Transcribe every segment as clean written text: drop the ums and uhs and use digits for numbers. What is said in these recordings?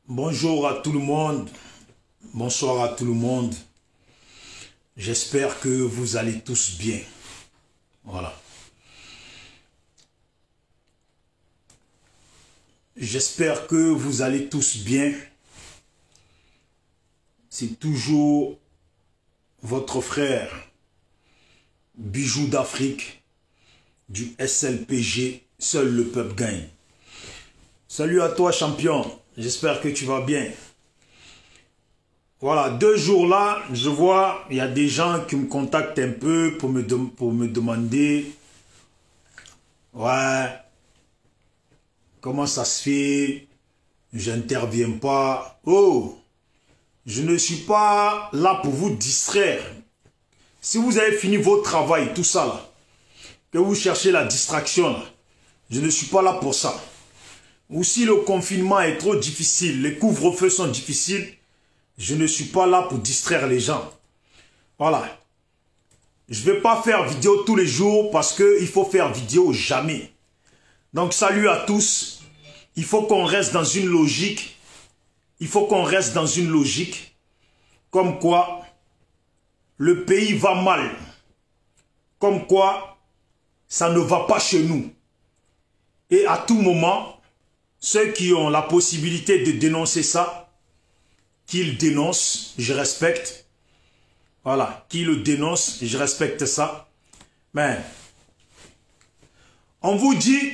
Bonjour à tout le monde, bonsoir à tout le monde. J'espère que vous allez tous bien. Voilà. J'espère que vous allez tous bien. C'est toujours votre frère, Bijou d'Afrique, du SLPG, seul le peuple gagne. Salut à toi champion, j'espère que tu vas bien. Voilà, 2 jours là, je vois, il y a des gens qui me contactent un peu pour me demander, ouais, comment ça se fait, j'interviens pas. Oh, je ne suis pas là pour vous distraire. Si vous avez fini votre travail, tout ça là, que vous cherchez la distraction là, je ne suis pas là pour ça. Ou si le confinement est trop difficile, les couvre-feux sont difficiles, je ne suis pas là pour distraire les gens. Voilà. Je ne vais pas faire vidéo tous les jours parce qu'il faut faire vidéo jamais. Donc salut à tous. Il faut qu'on reste dans une logique. Il faut qu'on reste dans une logique. Comme quoi, le pays va mal. Comme quoi, ça ne va pas chez nous. Et à tout moment, ceux qui ont la possibilité de dénoncer ça, qu'ils dénoncent, je respecte. Voilà, qui le dénonce, je respecte ça. Mais, on vous dit,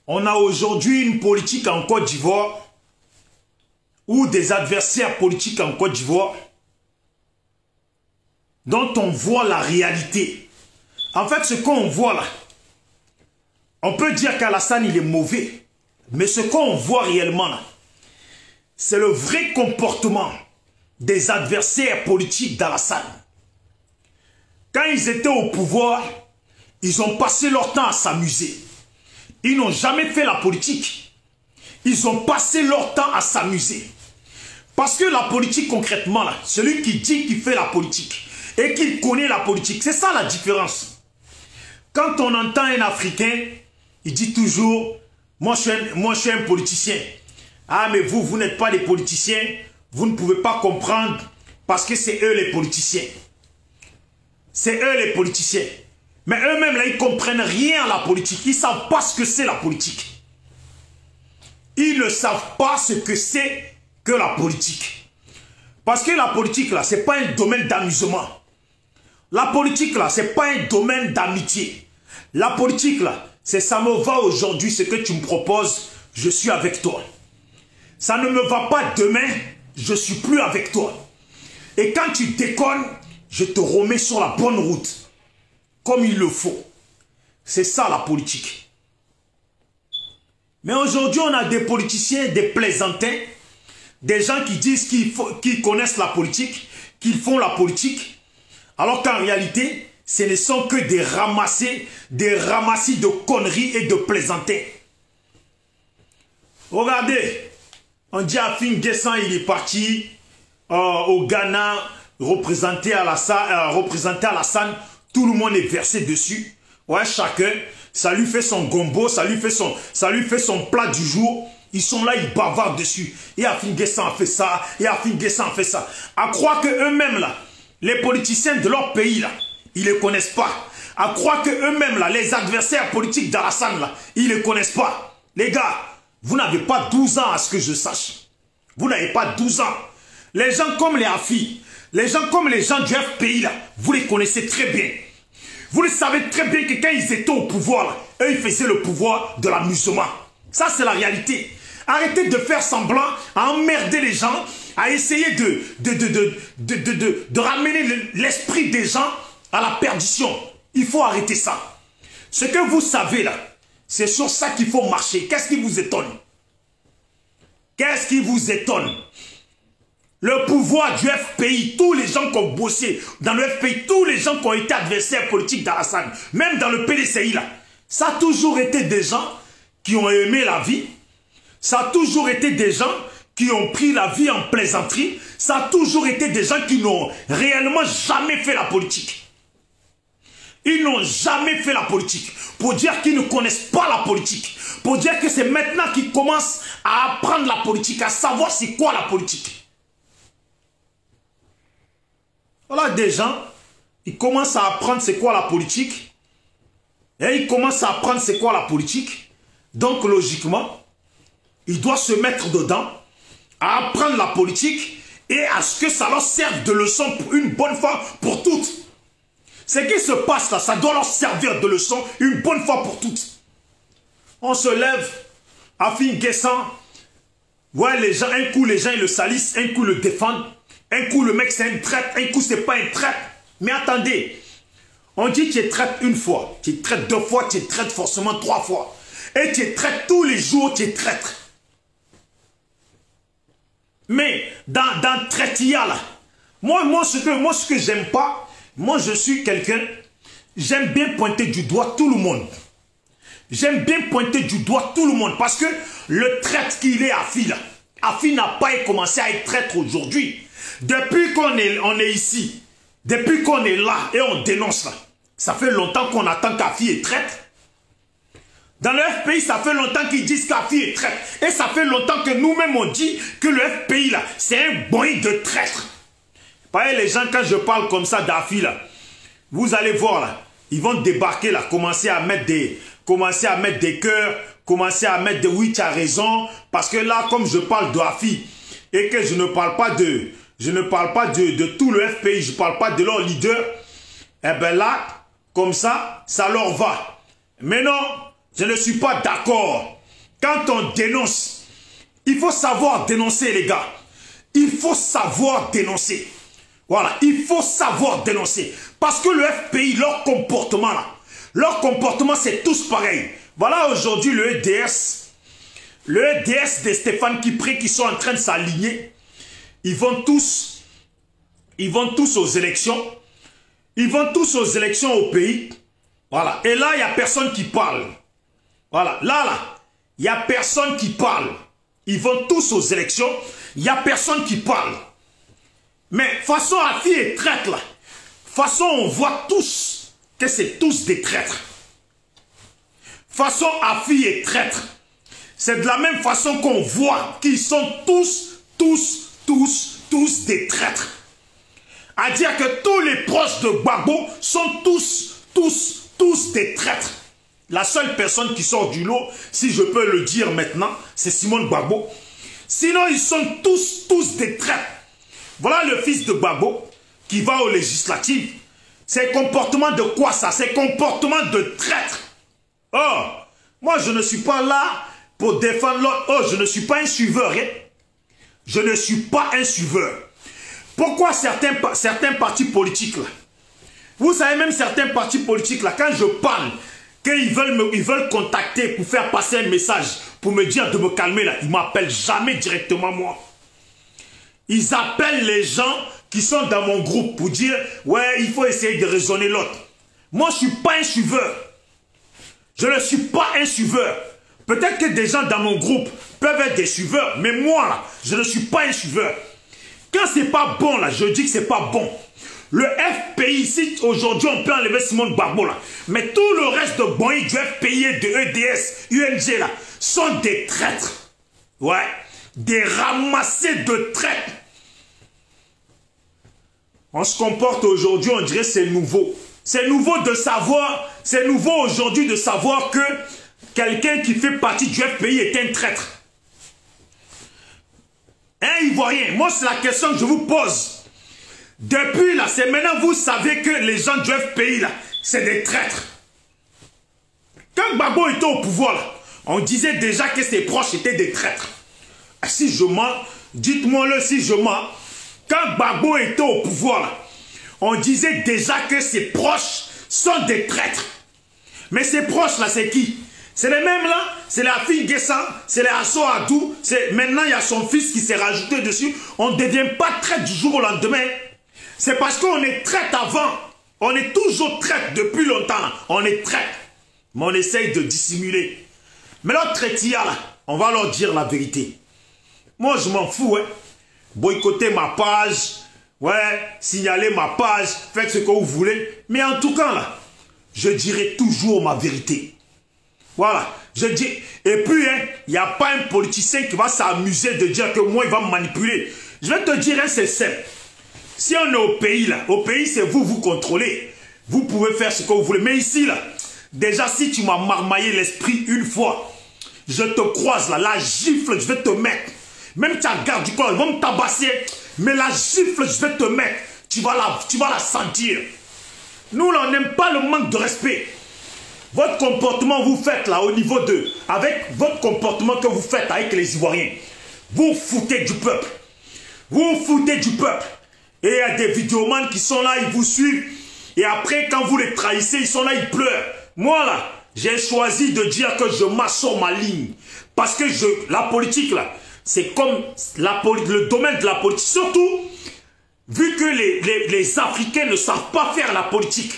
on a aujourd'hui une politique en Côte d'Ivoire, ou des adversaires politiques en Côte d'Ivoire, dont on voit la réalité. En fait, ce qu'on voit là, on peut dire qu'Alassane, il est mauvais. Mais ce qu'on voit réellement là, c'est le vrai comportement des adversaires politiques d'Alassane. Quand ils étaient au pouvoir, ils ont passé leur temps à s'amuser. Ils n'ont jamais fait la politique. Ils ont passé leur temps à s'amuser. Parce que la politique concrètement là, celui qui dit qu'il fait la politique et qu'il connaît la politique, c'est ça la différence. Quand on entend un Africain, il dit toujours... Moi, je suis un politicien. Ah, mais vous n'êtes pas des politiciens. Vous ne pouvez pas comprendre parce que c'est eux les politiciens. C'est eux les politiciens. Mais eux-mêmes, là, ils ne comprennent rien à la politique. Ils ne savent pas ce que c'est la politique. Ils ne savent pas ce que c'est que la politique. Parce que la politique, là, ce n'est pas un domaine d'amusement. La politique, là, ce n'est pas un domaine d'amitié. La politique, là, c'est ça me va aujourd'hui, ce que tu me proposes, je suis avec toi. Ça ne me va pas demain, je ne suis plus avec toi. Et quand tu déconnes, je te remets sur la bonne route. Comme il le faut. C'est ça la politique. Mais aujourd'hui, on a des politiciens, des plaisantins, des gens qui disent qu'ils connaissent la politique, qu'ils font la politique, alors qu'en réalité... ce ne sont que des ramassis de conneries et de plaisantins. Regardez, on dit Afin Guessan, il est parti au Ghana, représenter Alassane, tout le monde est versé dessus. Ouais, chacun, ça lui fait son gombo, ça lui fait son plat du jour. Ils sont là, ils bavardent dessus. Et Afin Guessan a fait ça, et Afin Guessan a fait ça. À croire que eux-mêmes là, les politiciens de leur pays là, ils ne les connaissent pas. À croire que eux-mêmes, là, les adversaires politiques d'Alassane, là, ils ne les connaissent pas. Les gars, vous n'avez pas 12 ans à ce que je sache. Vous n'avez pas 12 ans. Les gens comme les Afi, les gens comme les gens du FPI, là, vous les connaissez très bien. Vous le savez très bien que quand ils étaient au pouvoir, là, eux, ils faisaient le pouvoir de l'amusement. Ça, c'est la réalité. Arrêtez de faire semblant, à emmerder les gens, à essayer de ramener l'esprit des gens à la perdition. Il faut arrêter ça. Ce que vous savez là, c'est sur ça qu'il faut marcher. Qu'est-ce qui vous étonne? Qu'est-ce qui vous étonne? Le pouvoir du FPI, tous les gens qui ont bossé dans le FPI, tous les gens qui ont été adversaires politiques d'Alassane, même dans le PDCI là, ça a toujours été des gens qui ont aimé la vie. Ça a toujours été des gens qui ont pris la vie en plaisanterie. Ça a toujours été des gens qui n'ont réellement jamais fait la politique. Ils n'ont jamais fait la politique. Pour dire qu'ils ne connaissent pas la politique. Pour dire que c'est maintenant qu'ils commencent à apprendre la politique, à savoir c'est quoi la politique. Voilà des gens, ils commencent à apprendre c'est quoi la politique. Et ils commencent à apprendre c'est quoi la politique. Donc logiquement, ils doivent se mettre dedans, à apprendre la politique et à ce que ça leur serve de leçon pour une bonne fois pour toutes. Ce qui se passe là, ça doit leur servir de leçon une bonne fois pour toutes. On se lève, à fin guessant, ouais, les gens, un coup les gens ils le salissent, un coup le défendent, un coup le mec c'est un traître, un coup c'est pas un traître. Mais attendez, on dit que tu es traître une fois, tu es traître deux fois, tu es traître forcément trois fois. Et tu es traître tous les jours, tu es traître. Mais dans traîtilla là, moi ce que j'aime pas, moi je suis quelqu'un, j'aime bien pointer du doigt tout le monde. J'aime bien pointer du doigt tout le monde parce que le traître qu'il est Afi là, Afi n'a pas commencé à être traître aujourd'hui. Depuis qu'on est ici, depuis qu'on est là et on dénonce là, ça fait longtemps qu'on attend qu'Afi est traître. Dans le FPI, ça fait longtemps qu'ils disent qu'Afi est traître. Et ça fait longtemps que nous-mêmes on dit que le FPI là, c'est un boy de traître. Pareil, les gens, quand je parle comme ça d'Afi là, vous allez voir là, ils vont débarquer là, commencer à mettre des cœurs, commencer à mettre des oui, tu as raison. Parce que là, comme je parle d'Afi et que je ne parle pas de tout le FPI, je ne parle pas de leur leader, eh bien là, comme ça leur va. Mais non, je ne suis pas d'accord. Quand on dénonce, il faut savoir dénoncer les gars. Il faut savoir dénoncer. Voilà, il faut savoir dénoncer. Parce que le FPI, leur comportement c'est tous pareil. Voilà aujourd'hui le EDS de Stéphane Kipré qui sont en train de s'aligner. Ils vont tous aux élections. Ils vont tous aux élections au pays. Voilà, et là, il n'y a personne qui parle. Voilà, là, il n'y a personne qui parle. Ils vont tous aux élections. Il n'y a personne qui parle. Mais façon Afi est traître là. Façon on voit tous que c'est tous des traîtres. Façon Afi est traître. C'est de la même façon qu'on voit qu'ils sont tous des traîtres. À dire que tous les proches de Gbagbo sont tous des traîtres. La seule personne qui sort du lot, si je peux le dire maintenant, c'est Simone Gbagbo. Sinon, ils sont tous des traîtres. Voilà le fils de Gbagbo qui va aux législatives. C'est comportement de quoi ça? C'est comportement de traître. Oh, moi je ne suis pas là pour défendre l'autre. Oh, je ne suis pas un suiveur. Hein? Je ne suis pas un suiveur. Pourquoi certains partis politiques là? Vous savez, même certains partis politiques là, quand je parle, qu'ils veulent contacter pour faire passer un message, pour me dire de me calmer là, ils ne m'appellent jamais directement moi. Ils appellent les gens qui sont dans mon groupe pour dire, ouais, il faut essayer de raisonner l'autre. Moi, je ne suis pas un suiveur. Je ne suis pas un suiveur. Peut-être que des gens dans mon groupe peuvent être des suiveurs, mais moi, là, je ne suis pas un suiveur. Quand c'est pas bon, là, je dis que c'est pas bon. Le FPI, si aujourd'hui on peut enlever Simone Gbagbo, là, mais tout le reste de Boy, du FPI et de EDS, UNG, là, sont des traîtres. Ouais. Des ramassés de traîtres. On se comporte aujourd'hui, on dirait c'est nouveau. C'est nouveau de savoir, c'est nouveau aujourd'hui de savoir que quelqu'un qui fait partie du FPI est un traître. Hein, Ivoirien, moi c'est la question que je vous pose. Depuis là, c'est maintenant vous savez que les gens du FPI là, c'est des traîtres. Quand Gbagbo était au pouvoir, là, on disait déjà que ses proches étaient des traîtres. Si je mens, dites-moi-le si je mens. Quand Gbagbo était au pouvoir, là, on disait déjà que ses proches sont des traîtres. Mais ses proches là, c'est qui? C'est les mêmes là, c'est la fille Guessan, c'est les Asso Adou, maintenant il y a son fils qui s'est rajouté dessus. On ne devient pas traître du jour au lendemain. C'est parce qu'on est traître avant. On est toujours traître depuis longtemps. Là. On est traître. Mais on essaye de dissimuler. Mais leur traitilla là, on va leur dire la vérité. Moi je m'en fous, hein. Boycotter ma page, ouais, signaler ma page, faites ce que vous voulez. Mais en tout cas là, je dirai toujours ma vérité. Voilà, Je dis, et puis, il n'y a pas un politicien qui va s'amuser de dire que moi, il va me manipuler. Je vais te dire, c'est simple. Si on est au pays, là, au pays, c'est vous, vous contrôlez. Vous pouvez faire ce que vous voulez. Mais ici, là, déjà, si tu m'as marmaillé l'esprit une fois, je te croise, là, la gifle, je vais te mettre. Même tu as garde du corps, ils vont me tabasser. Mais la gifle, je vais te mettre. Tu vas la sentir. Nous, là, on n'aime pas le manque de respect. Votre comportement, vous faites là, au niveau de... Avec votre comportement que vous faites avec les Ivoiriens, vous foutez du peuple. Vous foutez du peuple. Et il y a des vidéomans qui sont là, ils vous suivent. Et après, quand vous les trahissez, ils sont là, ils pleurent. Moi, là, j'ai choisi de dire que je marche sur ma ligne. Parce que la politique, là, c'est comme le domaine de la politique. Surtout, vu que les Africains ne savent pas faire la politique.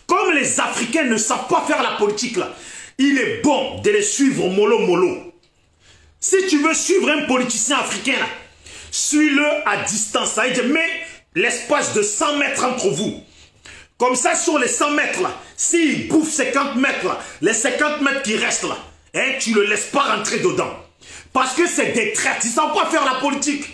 Comme les Africains ne savent pas faire la politique, là, il est bon de les suivre mollo mollo. Si tu veux suivre un politicien africain, là, suis-le à distance. Ça veut dire, mets l'espace de 100 mètres entre vous. Comme ça, sur les 100 mètres, là, s'il bouffe 50 mètres, là, les 50 mètres qui restent là, hein, tu ne le laisses pas rentrer dedans. Parce que c'est des traites. Ils ne savent pas faire la politique.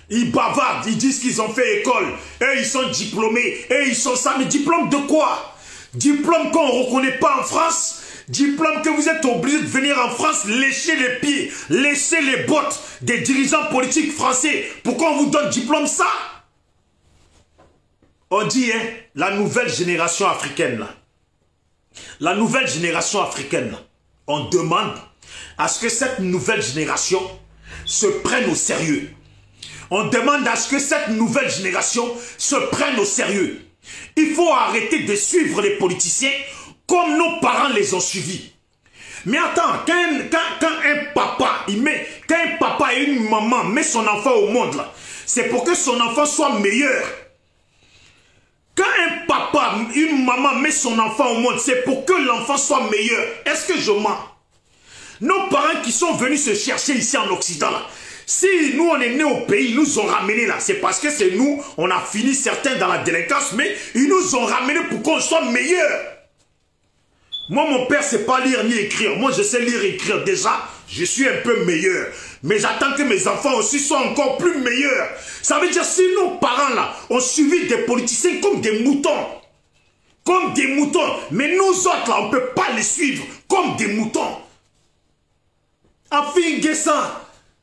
Ils bavardent, ils disent qu'ils ont fait école. Et ils sont diplômés. Et ils sont ça. Mais diplôme de quoi? Diplôme qu'on ne reconnaît pas en France. Diplôme que vous êtes obligé de venir en France, lécher les pieds, lécher les bottes des dirigeants politiques français. Pourquoi on vous donne diplôme ça? On dit, hein, la nouvelle génération africaine, là. La nouvelle génération africaine, là, on demande à ce que cette nouvelle génération se prenne au sérieux. On demande à ce que cette nouvelle génération se prenne au sérieux. Il faut arrêter de suivre les politiciens comme nos parents les ont suivis. Mais attends, quand un papa et une maman mettent son enfant au monde, là, c'est pour que son enfant soit meilleur. Quand un papa, une maman met son enfant au monde, c'est pour que l'enfant soit meilleur. Est-ce que je mens? Nos parents qui sont venus se chercher ici en Occident, là, si nous on est nés au pays, ils nous ont ramenés là, c'est parce que c'est nous, on a fini certains dans la délinquance, mais ils nous ont ramenés pour qu'on soit meilleurs. Moi, mon père, c'est pas lire ni écrire. Moi, je sais lire et écrire. Déjà, je suis un peu meilleur. Mais j'attends que mes enfants aussi soient encore plus meilleurs. Ça veut dire, si nos parents, là, ont suivi des politiciens comme des moutons. Comme des moutons. Mais nous autres, là, on ne peut pas les suivre comme des moutons. Afin Guessan.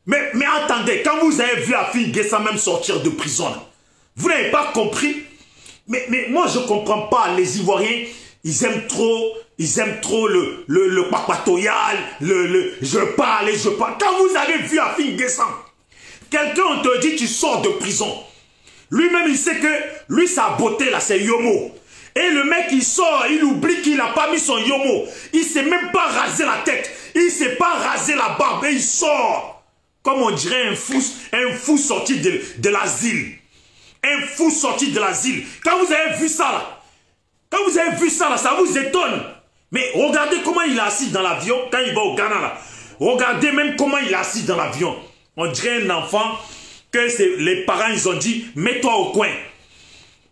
Mais attendez, quand vous avez vu Afin Guessan même sortir de prison, là, vous n'avez pas compris. Mais moi, je ne comprends pas. Les Ivoiriens, ils aiment trop le papatoyal, je parle. Quand vous avez vu Afin Guessan, quelqu'un on te dit tu sors de prison. Lui-même il sait que lui sa beauté là c'est Yomo. Et le mec il sort, il oublie qu'il n'a pas mis son Yomo. Il ne s'est même pas rasé la tête. Il ne s'est pas rasé la barbe et il sort. Comme on dirait un fou sorti de l'asile. Un fou sorti de l'asile. Quand vous avez vu ça là, ça vous étonne. Mais regardez comment il est assis dans l'avion quand il va au Ghana là. Regardez même comment il est assis dans l'avion. On dirait un enfant que les parents ils ont dit mets-toi au coin.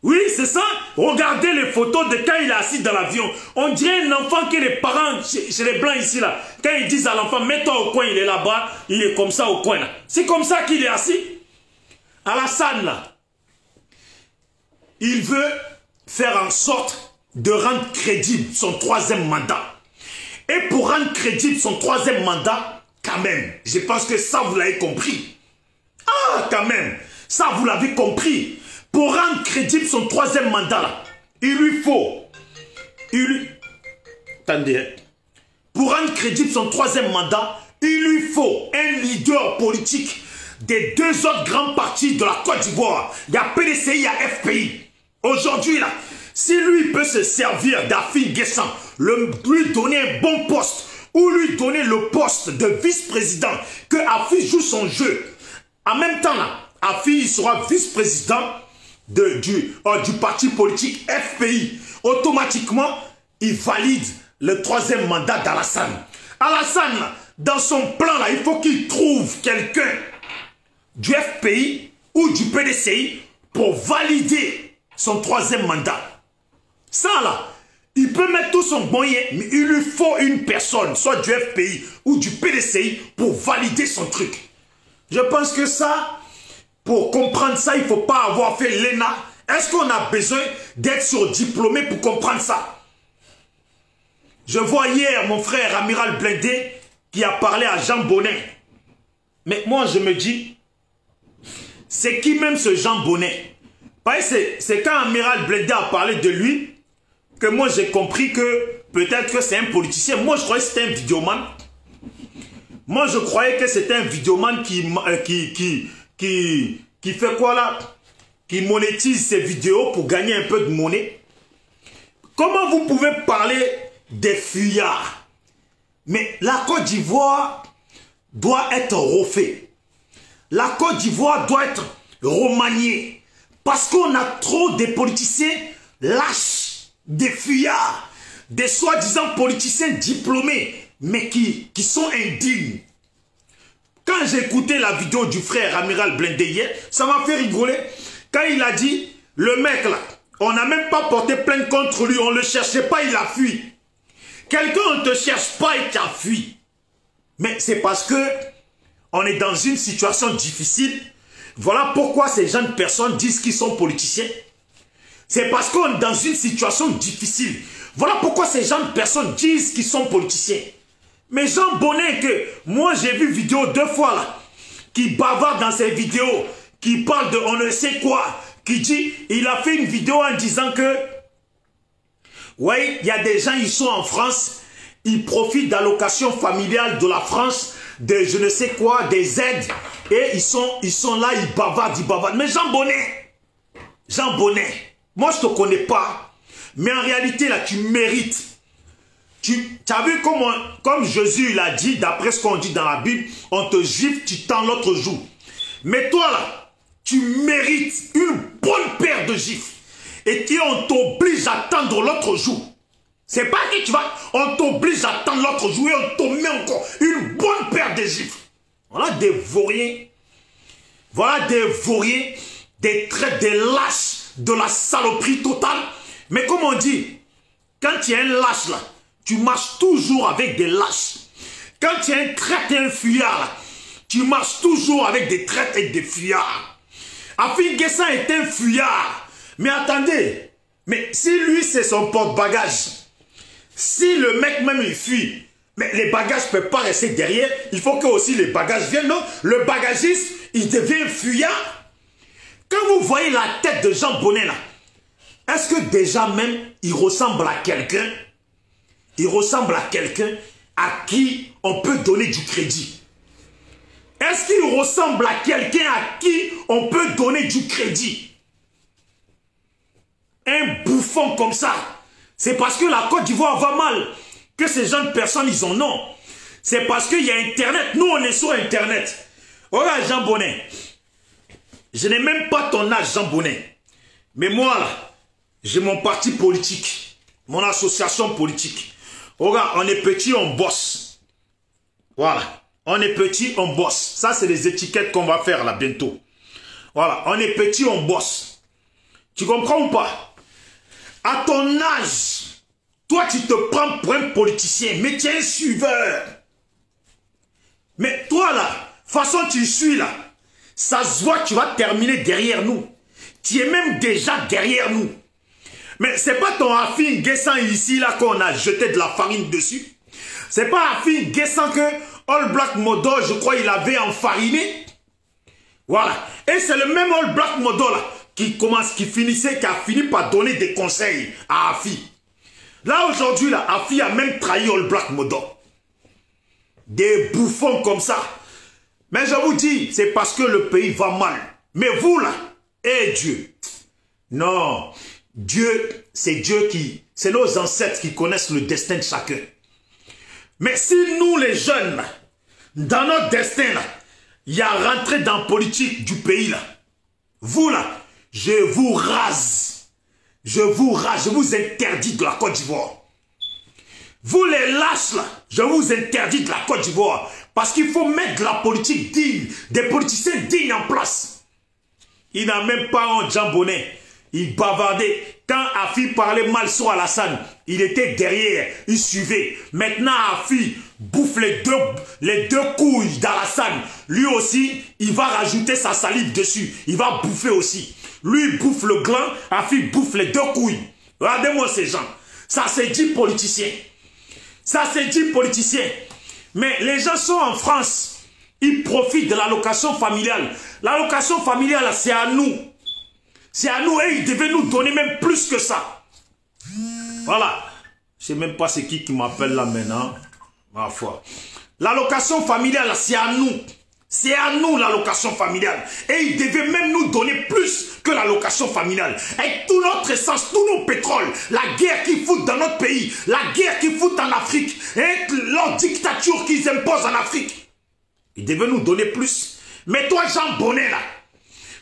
Oui c'est ça. Regardez les photos de quand il est assis dans l'avion. On dirait un enfant que les parents chez les blancs ici là. Quand ils disent à l'enfant mets-toi au coin, il est là-bas, il est comme ça au coin là. C'est comme ça qu'il est assis. Alassane là, il veut faire en sorte de rendre crédible son troisième mandat. Et pour rendre crédible son troisième mandat, quand même, je pense que ça vous l'avez compris. Ah, quand même, ça vous l'avez compris. Pour rendre crédible son troisième mandat, là, il lui faut... Attendez. Pour rendre crédible son troisième mandat, il lui faut un leader politique des deux autres grands partis de la Côte d'Ivoire. Il y a PDCI, il y a FPI. Aujourd'hui, là, si lui peut se servir d'Afin Guessan, lui donner un bon poste, ou lui donner le poste de vice-président, que Afin joue son jeu. En même temps, là, Afin sera vice-président du parti politique FPI. Automatiquement, il valide le troisième mandat d'Alassane. Alassane, dans son plan, là, il faut qu'il trouve quelqu'un du FPI ou du PDCI pour valider son troisième mandat. Ça là, Il peut mettre tout son moyen, mais il lui faut une personne, soit du FPI ou du PDCI, pour valider son truc. Je pense que ça, pour comprendre ça, il ne faut pas avoir fait l'ENA. Est-ce qu'on a besoin d'être surdiplômé pour comprendre ça? Je vois hier mon frère Amiral Blindé qui a parlé à Jean Bonnet. Mais moi, je me dis, c'est qui même ce Jean Bonnet? C'est quand Amiral Blindé a parlé de lui que moi j'ai compris que peut-être que c'est un politicien. Moi je croyais que c'était un vidéoman. Moi je croyais que c'était un vidéoman qui fait quoi là? Qui monétise ses vidéos pour gagner un peu de monnaie. Comment vous pouvez parler des fuyards? Mais la Côte d'Ivoire doit être refaite. La Côte d'Ivoire doit être remaniée. Parce qu'on a trop de politiciens lâches, des fuyards, des soi-disant politiciens diplômés, mais qui sont indignes. Quand j'ai écouté la vidéo du frère Amiral Blindé hier, ça m'a fait rigoler. Quand il a dit, le mec là, on n'a même pas porté plainte contre lui, on ne le cherchait pas, il a fui. Quelqu'un, on ne te cherche pas et tu as fui. Mais c'est parce que on est dans une situation difficile. Voilà pourquoi ces jeunes personnes disent qu'ils sont politiciens. C'est parce qu'on est dans une situation difficile. Voilà pourquoi ces jeunes personnes disent qu'ils sont politiciens. Mais Jean Bonnet, que moi j'ai vu vidéo 2 fois là, qui bavarde dans ses vidéos, qui parle de on ne sait quoi, qui dit, il a fait une vidéo en disant que, ouais, il y a des gens, ils sont en France, ils profitent d'allocations familiales de la France, de je ne sais quoi, des aides, et ils sont là, ils bavardent. Mais Jean Bonnet, moi je te connais pas, mais en réalité là, tu mérites. Tu as vu comme Jésus l'a dit, d'après ce qu'on dit dans la Bible, on te gifle, tu tends l'autre joue. Mais toi là, tu mérites une bonne paire de gifles. Et on t'oblige à tendre l'autre joue. C'est pas que tu vas, on t'oblige à tendre l'autre joue et on te met encore une bonne paire de gifles. Voilà des vauriens. Voilà des vauriens, des traits, des lâches, de la saloperie totale. Mais comme on dit, quand tu es un lâche là, tu marches toujours avec des lâches. Quand tu es un traître et un fuyard là, tu marches toujours avec des traîtres et des fuyards. Afin Guessan est un fuyard. Mais attendez, mais si lui c'est son porte-bagages, si le mec même il fuit, mais les bagages ne peuvent pas rester derrière, il faut que aussi les bagages viennent. Non, le bagagiste, il devient fuyard. Quand vous voyez la tête de Jean Bonnet là, est-ce que déjà même il ressemble à quelqu'un? Il ressemble à quelqu'un à qui on peut donner du crédit. Est-ce qu'il ressemble à quelqu'un à qui on peut donner du crédit? Un bouffon comme ça, c'est parce que la Côte d'Ivoire va mal que ces jeunes personnes, ils en ont. C'est parce qu'il y a Internet. Nous, on est sur Internet. Regarde Jean Bonnet. Je n'ai même pas ton âge, Jean Bonnet. Mais moi, là, j'ai mon parti politique. Mon association politique. Regarde, on est petit, on bosse. Voilà. On est petit, on bosse. Ça, c'est les étiquettes qu'on va faire là bientôt. Voilà. On est petit, on bosse. Tu comprends ou pas? À ton âge, toi, tu te prends pour un politicien, mais tu es un suiveur. Mais toi, là, façon tu suis là, ça se voit que tu vas terminer derrière nous. Tu es même déjà derrière nous. Mais c'est pas ton Afin Guessan ici là qu'on a jeté de la farine dessus. C'est pas Afin Guessan que All Black Modo, je crois, il avait enfariné. Voilà. Et c'est le même All Black Modo là qui a fini par donner des conseils à Afi. Là aujourd'hui là, Afi a même trahi All Black Modo. Des bouffons comme ça. Mais je vous dis, c'est parce que le pays va mal. Mais vous là, et Dieu. Non. Dieu, c'est Dieu qui... C'est nos ancêtres qui connaissent le destin de chacun. Mais si nous les jeunes, dans notre destin là, il y a rentré dans la politique du pays là. Vous là, je vous rase. Je vous rase, je vous interdis de la Côte d'Ivoire. Vous les lâches là, je vous interdis de la Côte d'Ivoire. Parce qu'il faut mettre de la politique digne, des politiciens dignes en place. Il n'a même pas un Jean Bonnet. Il bavardait. Quand Afi parlait mal sur Alassane, il était derrière, il suivait. Maintenant, Afi bouffe les deux couilles d'Alassane. Lui aussi, il va rajouter sa salive dessus. Il va bouffer aussi. Lui bouffe le gland, Afi bouffe les deux couilles. Regardez-moi ces gens. Ça c'est dit politicien. Ça c'est dit politicien. Mais les gens sont en France. Ils profitent de l'allocation familiale. L'allocation familiale, c'est à nous. C'est à nous et ils devaient nous donner même plus que ça. Voilà. Je ne sais même pas c'est qui m'appelle là maintenant. Ma foi. L'allocation familiale, c'est à nous. C'est à nous l'allocation familiale. Et ils devaient même nous donner plus que l'allocation familiale. Avec tout notre essence, tous nos pétroles, la guerre qu'ils foutent dans notre pays, la guerre qu'ils foutent en Afrique, et leur dictature qu'ils imposent en Afrique. Ils devaient nous donner plus. Mais toi, Jean Bonnet, là,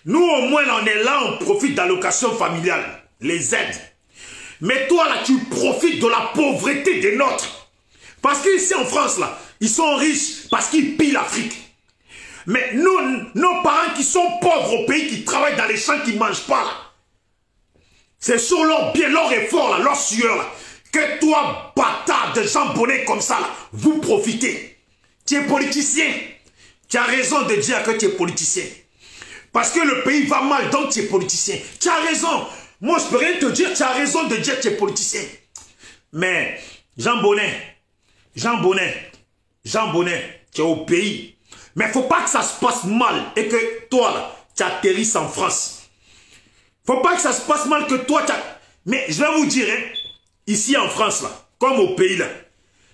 nous au moins, là, on est là, on profite d'allocation familiale, les aides. Mais toi, là, tu profites de la pauvreté des nôtres. Parce qu'ici en France, là, ils sont riches parce qu'ils pillent l'Afrique. Mais nous, nos parents qui sont pauvres au pays, qui travaillent dans les champs, qui ne mangent pas, là, c'est sur leur bien, leur effort, là, leur sueur, là, que toi, bâtard de Jean Bonnet comme ça, là, vous profitez. Tu es politicien. Tu as raison de dire que tu es politicien. Parce que le pays va mal, donc tu es politicien. Tu as raison. Moi, je peux rien te dire, tu as raison de dire que tu es politicien. Mais, Jean Bonnet, tu es au pays. Mais il ne faut pas que ça se passe mal et que toi, là, tu atterrisses en France. Il ne faut pas que ça se passe mal que toi, tu as... Mais je vais vous dire, hein, ici en France, là, comme au pays, là,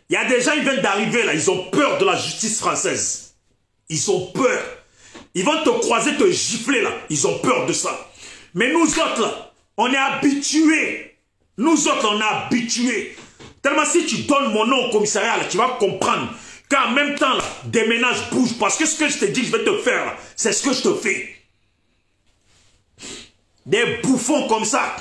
il y a des gens qui viennent d'arriver, là, ils ont peur de la justice française. Ils ont peur. Ils vont te croiser, te gifler, là. Ils ont peur de ça. Mais nous autres, là, on est habitués. Nous autres, on est habitués. Tellement si tu donnes mon nom au commissariat, là, tu vas comprendre qu'en même temps, là, des ménages bougent. Parce que ce que je te dis que je vais te faire, là, c'est ce que je te fais. Des bouffons comme ça.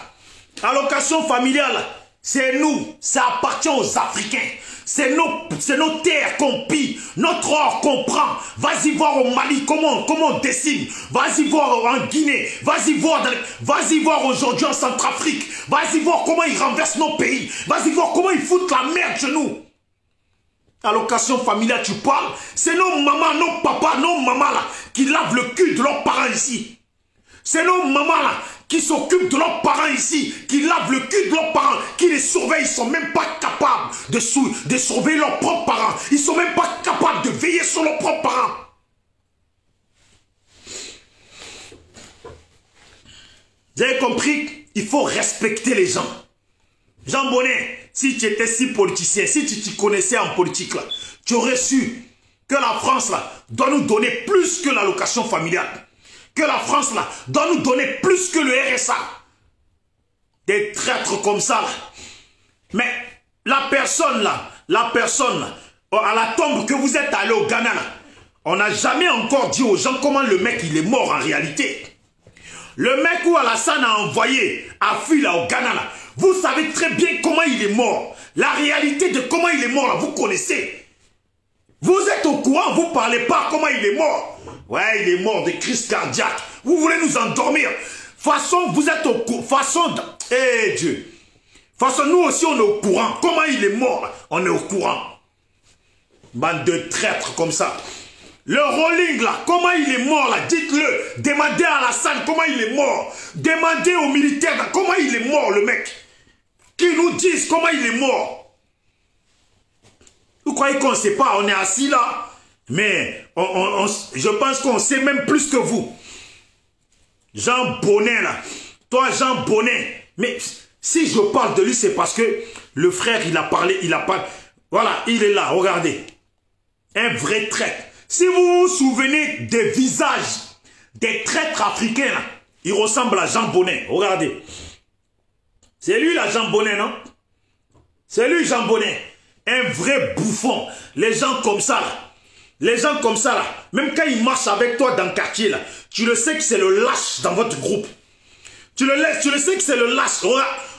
Allocation familiale, c'est nous. Ça appartient aux Africains. C'est nos terres qu'on pille, notre or qu'on prend. Vas-y voir au Mali comment on dessine. Vas-y voir en Guinée. Vas-y voir aujourd'hui en Centrafrique. Vas-y voir comment ils renversent nos pays. Vas-y voir comment ils foutent la merde chez nous. Allocation familiale, tu parles. C'est nos mamans, nos papas, nos mamans là qui lavent le cul de leurs parents ici. C'est nos mamans là qui s'occupent de leurs parents ici, qui lavent le cul de leurs parents, qui les surveillent. Ils ne sont même pas capables de surveiller leurs propres parents. Ils ne sont même pas capables de veiller sur leurs propres parents. Vous avez compris? Il faut respecter les gens. Jean Bonnet, si tu étais si politicien, si tu te connaissais en politique, là, tu aurais su que la France là, doit nous donner plus que l'allocation familiale. Que la France là, doit nous donner plus que le RSA. Des traîtres comme ça là. Mais la personne là, à la tombe que vous êtes allé au Ghana là, on n'a jamais encore dit aux gens comment le mec il est mort en réalité. Le mec où Alassane a envoyé Afi là au Ghana là, vous savez très bien comment il est mort. La réalité de comment il est mort là, vous connaissez. Vous êtes au courant, vous ne parlez pas comment il est mort. Ouais, il est mort de crise cardiaque. Vous voulez nous endormir. Façon, vous êtes au courant. Façon, eh Dieu. Façon, nous aussi, on est au courant. Comment il est mort, là? On est au courant. Bande de traîtres comme ça. Le rolling, là, comment il est mort, là? Dites-le. Demandez à Alassane comment il est mort. Demandez aux militaires, là, comment il est mort, le mec. Qu'ils nous disent comment il est mort. Vous croyez qu'on ne sait pas? On est assis là. Mais je pense qu'on sait même plus que vous. Jean Bonnet là. Toi Jean Bonnet. Mais si je parle de lui, c'est parce que le frère il a parlé, il a pas. Voilà, il est là, regardez. Un vrai traître. Si vous vous souvenez des visages des traîtres africains là, il ressemble à Jean Bonnet. Regardez. C'est lui là Jean Bonnet, non? C'est lui Jean Bonnet. Un vrai bouffon. Les gens comme ça là. Les gens comme ça, là, même quand ils marchent avec toi dans le quartier, là, tu le sais que c'est le lâche dans votre groupe. Tu le sais que c'est le lâche.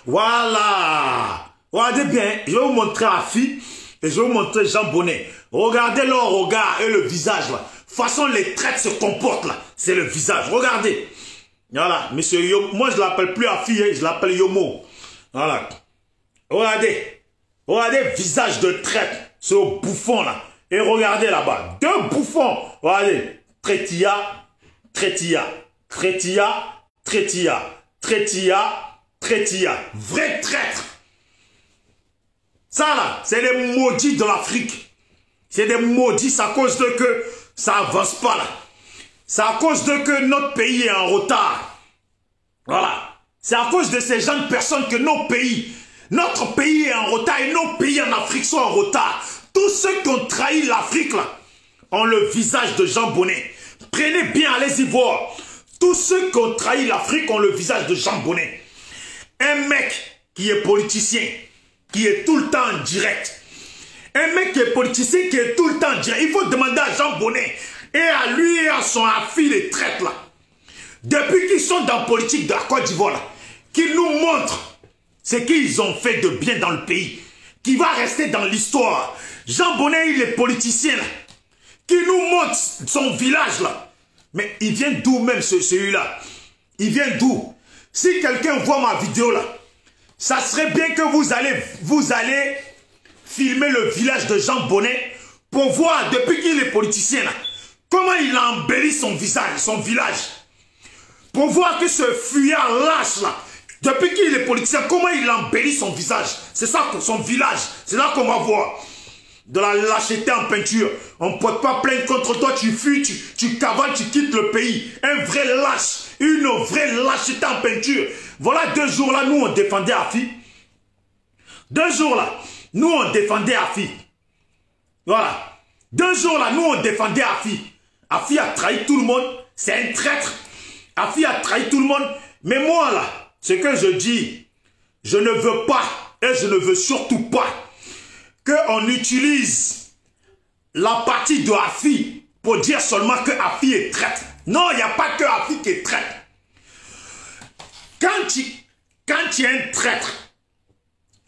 Voilà. Regardez bien. Je vais vous montrer Afi et je vais vous montrer Jean Bonnet. Regardez leur regard et le visage, là. De toute façon, les traites se comportent, là. C'est le visage. Regardez. Voilà, monsieur Yomo. Moi, je ne l'appelle plus Afi, je l'appelle Yomo. Voilà. Regardez. Regardez, visage de traître. Ce bouffon là. Et regardez là-bas. Deux bouffons. Regardez. Trétia, Trétia, Trétia, Trétia, Trétia, Trétia. Vrai traître. Ça là, c'est les maudits de l'Afrique. C'est des maudits, c'est à cause de que ça avance pas là. C'est à cause de que notre pays est en retard. Voilà. C'est à cause de ces jeunes personnes que notre pays est en retard et nos pays en Afrique sont en retard. Tous ceux qui ont trahi l'Afrique là, ont le visage de Jean Bonnet. Prenez bien, allez-y voir. Tous ceux qui ont trahi l'Afrique ont le visage de Jean Bonnet. Un mec qui est politicien, qui est tout le temps en direct. Un mec qui est politicien, qui est tout le temps en direct. Il faut demander à Jean Bonnet et à lui et à son affi les traites là. Depuis qu'ils sont dans la politique de la Côte d'Ivoire là, qu'ils nous montrent ce qu'ils ont fait de bien dans le pays, qui va rester dans l'histoire. Jean Bonnet, il est politicien là, qui nous montre son village là. Mais il vient d'où même celui-là? Il vient d'où? Si quelqu'un voit ma vidéo là, ça serait bien que vous allez filmer le village de Jean Bonnet pour voir depuis qu'il est politicien là, comment il a embelli son visage, son village. Pour voir que ce fuyard lâche là, depuis qu'il est politicien, comment il a embelli son visage. C'est ça, son village. C'est là qu'on va voir. De la lâcheté en peinture. On ne porte pas plainte contre toi, tu fuis, tu cavales, tu quittes le pays. Un vrai lâche. Une vraie lâcheté en peinture. Voilà 2 jours là, nous on défendait Afi. 2 jours là, nous on défendait Afi. Voilà. 2 jours là, nous on défendait Afi. Afi a trahi tout le monde. C'est un traître. Afi a trahi tout le monde. Mais moi là, ce que je dis, je ne veux pas et je ne veux surtout pas qu'on utilise la partie de Afi pour dire seulement que Afi est traître. Non, il n'y a pas que Afi qui est traître. Quand tu es un traître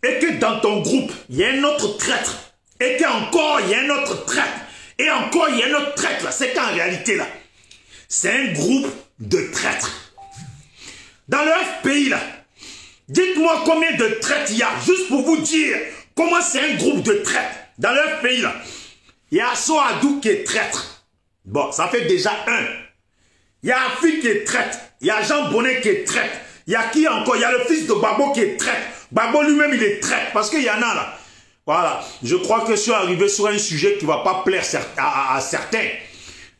et que dans ton groupe, il y a un autre traître et qu'encore il y a un autre traître et encore il y a un autre traître là, c'est qu'en réalité là, c'est un groupe de traîtres. Dans le FPI là, dites-moi combien de traîtres il y a, juste pour vous dire comment c'est un groupe de traîtres. Dans le FPI là, il y a Soadou qui est traître. Bon, ça fait déjà 1. Il y a Afi qui est traître. Il y a Jean Bonnet qui est traître. Il y a qui encore? Il y a le fils de Babo qui est traître. Babo lui-même il est traître parce qu'il y en a là. Voilà, je crois que je suis arrivé sur un sujet qui ne va pas plaire à certains.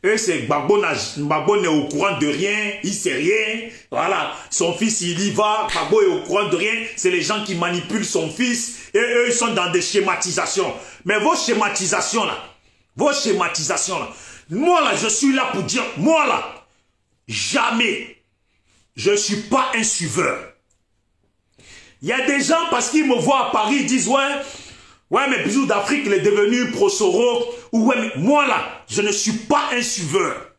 Eux, c'est Babo n'est au courant de rien, il sait rien. Voilà, son fils, il y va, Babo est au courant de rien. C'est les gens qui manipulent son fils. Et eux, ils sont dans des schématisations. Mais vos schématisations là, moi là, je suis là pour dire, moi là, jamais, je ne suis pas un suiveur. Il y a des gens, parce qu'ils me voient à Paris, ils disent, ouais, mais Bisou d'Afrique, il est devenu pro-Soro. Ouais, mais moi là, je ne suis pas un suiveur.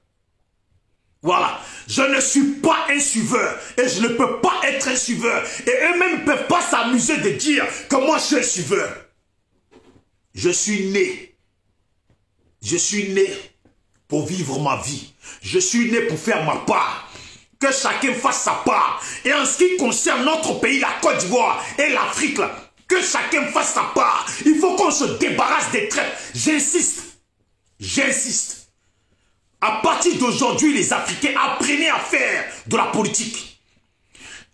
Voilà. Je ne suis pas un suiveur. Et je ne peux pas être un suiveur. Et eux-mêmes ne peuvent pas s'amuser de dire que moi je suis un suiveur. Je suis né. Je suis né pour vivre ma vie. Je suis né pour faire ma part. Que chacun fasse sa part. Et en ce qui concerne notre pays, la Côte d'Ivoire et l'Afrique là, que chacun fasse sa part. Il faut qu'on se débarrasse des traites. J'insiste. J'insiste. À partir d'aujourd'hui, les Africains, apprenez à faire de la politique.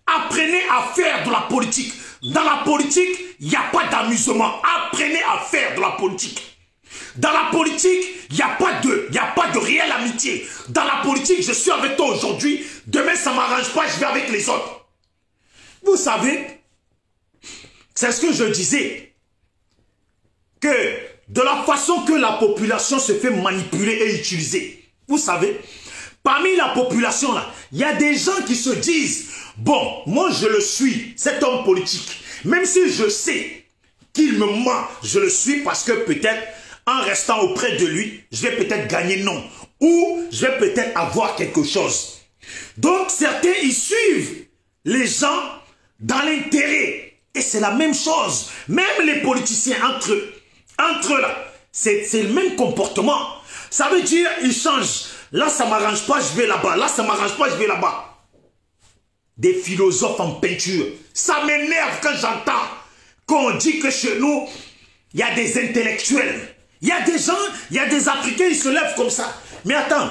Apprenez à faire de la politique. Dans la politique, il n'y a pas d'amusement. Apprenez à faire de la politique. Dans la politique, il n'y a pas de réelle amitié. Dans la politique, je suis avec toi aujourd'hui. Demain, ça ne m'arrange pas, je vais avec les autres. Vous savez, c'est ce que je disais, que de la façon que la population se fait manipuler et utiliser, vous savez, parmi la population là, il y a des gens qui se disent, bon, moi je le suis, cet homme politique, même si je sais qu'il me ment, je le suis parce que peut-être, en restant auprès de lui, je vais peut-être gagner non, ou je vais peut-être avoir quelque chose. Donc certains, ils suivent les gens dans l'intérêt. Et c'est la même chose. Même les politiciens entre eux là, c'est le même comportement. Ça veut dire, ils changent. Là, ça ne m'arrange pas, je vais là-bas. Là, ça ne m'arrange pas, je vais là-bas. des philosophes en peinture. Ça m'énerve quand j'entends qu'on dit que chez nous, il y a des intellectuels. Il y a des gens, il y a des Africains, ils se lèvent comme ça. Mais attends,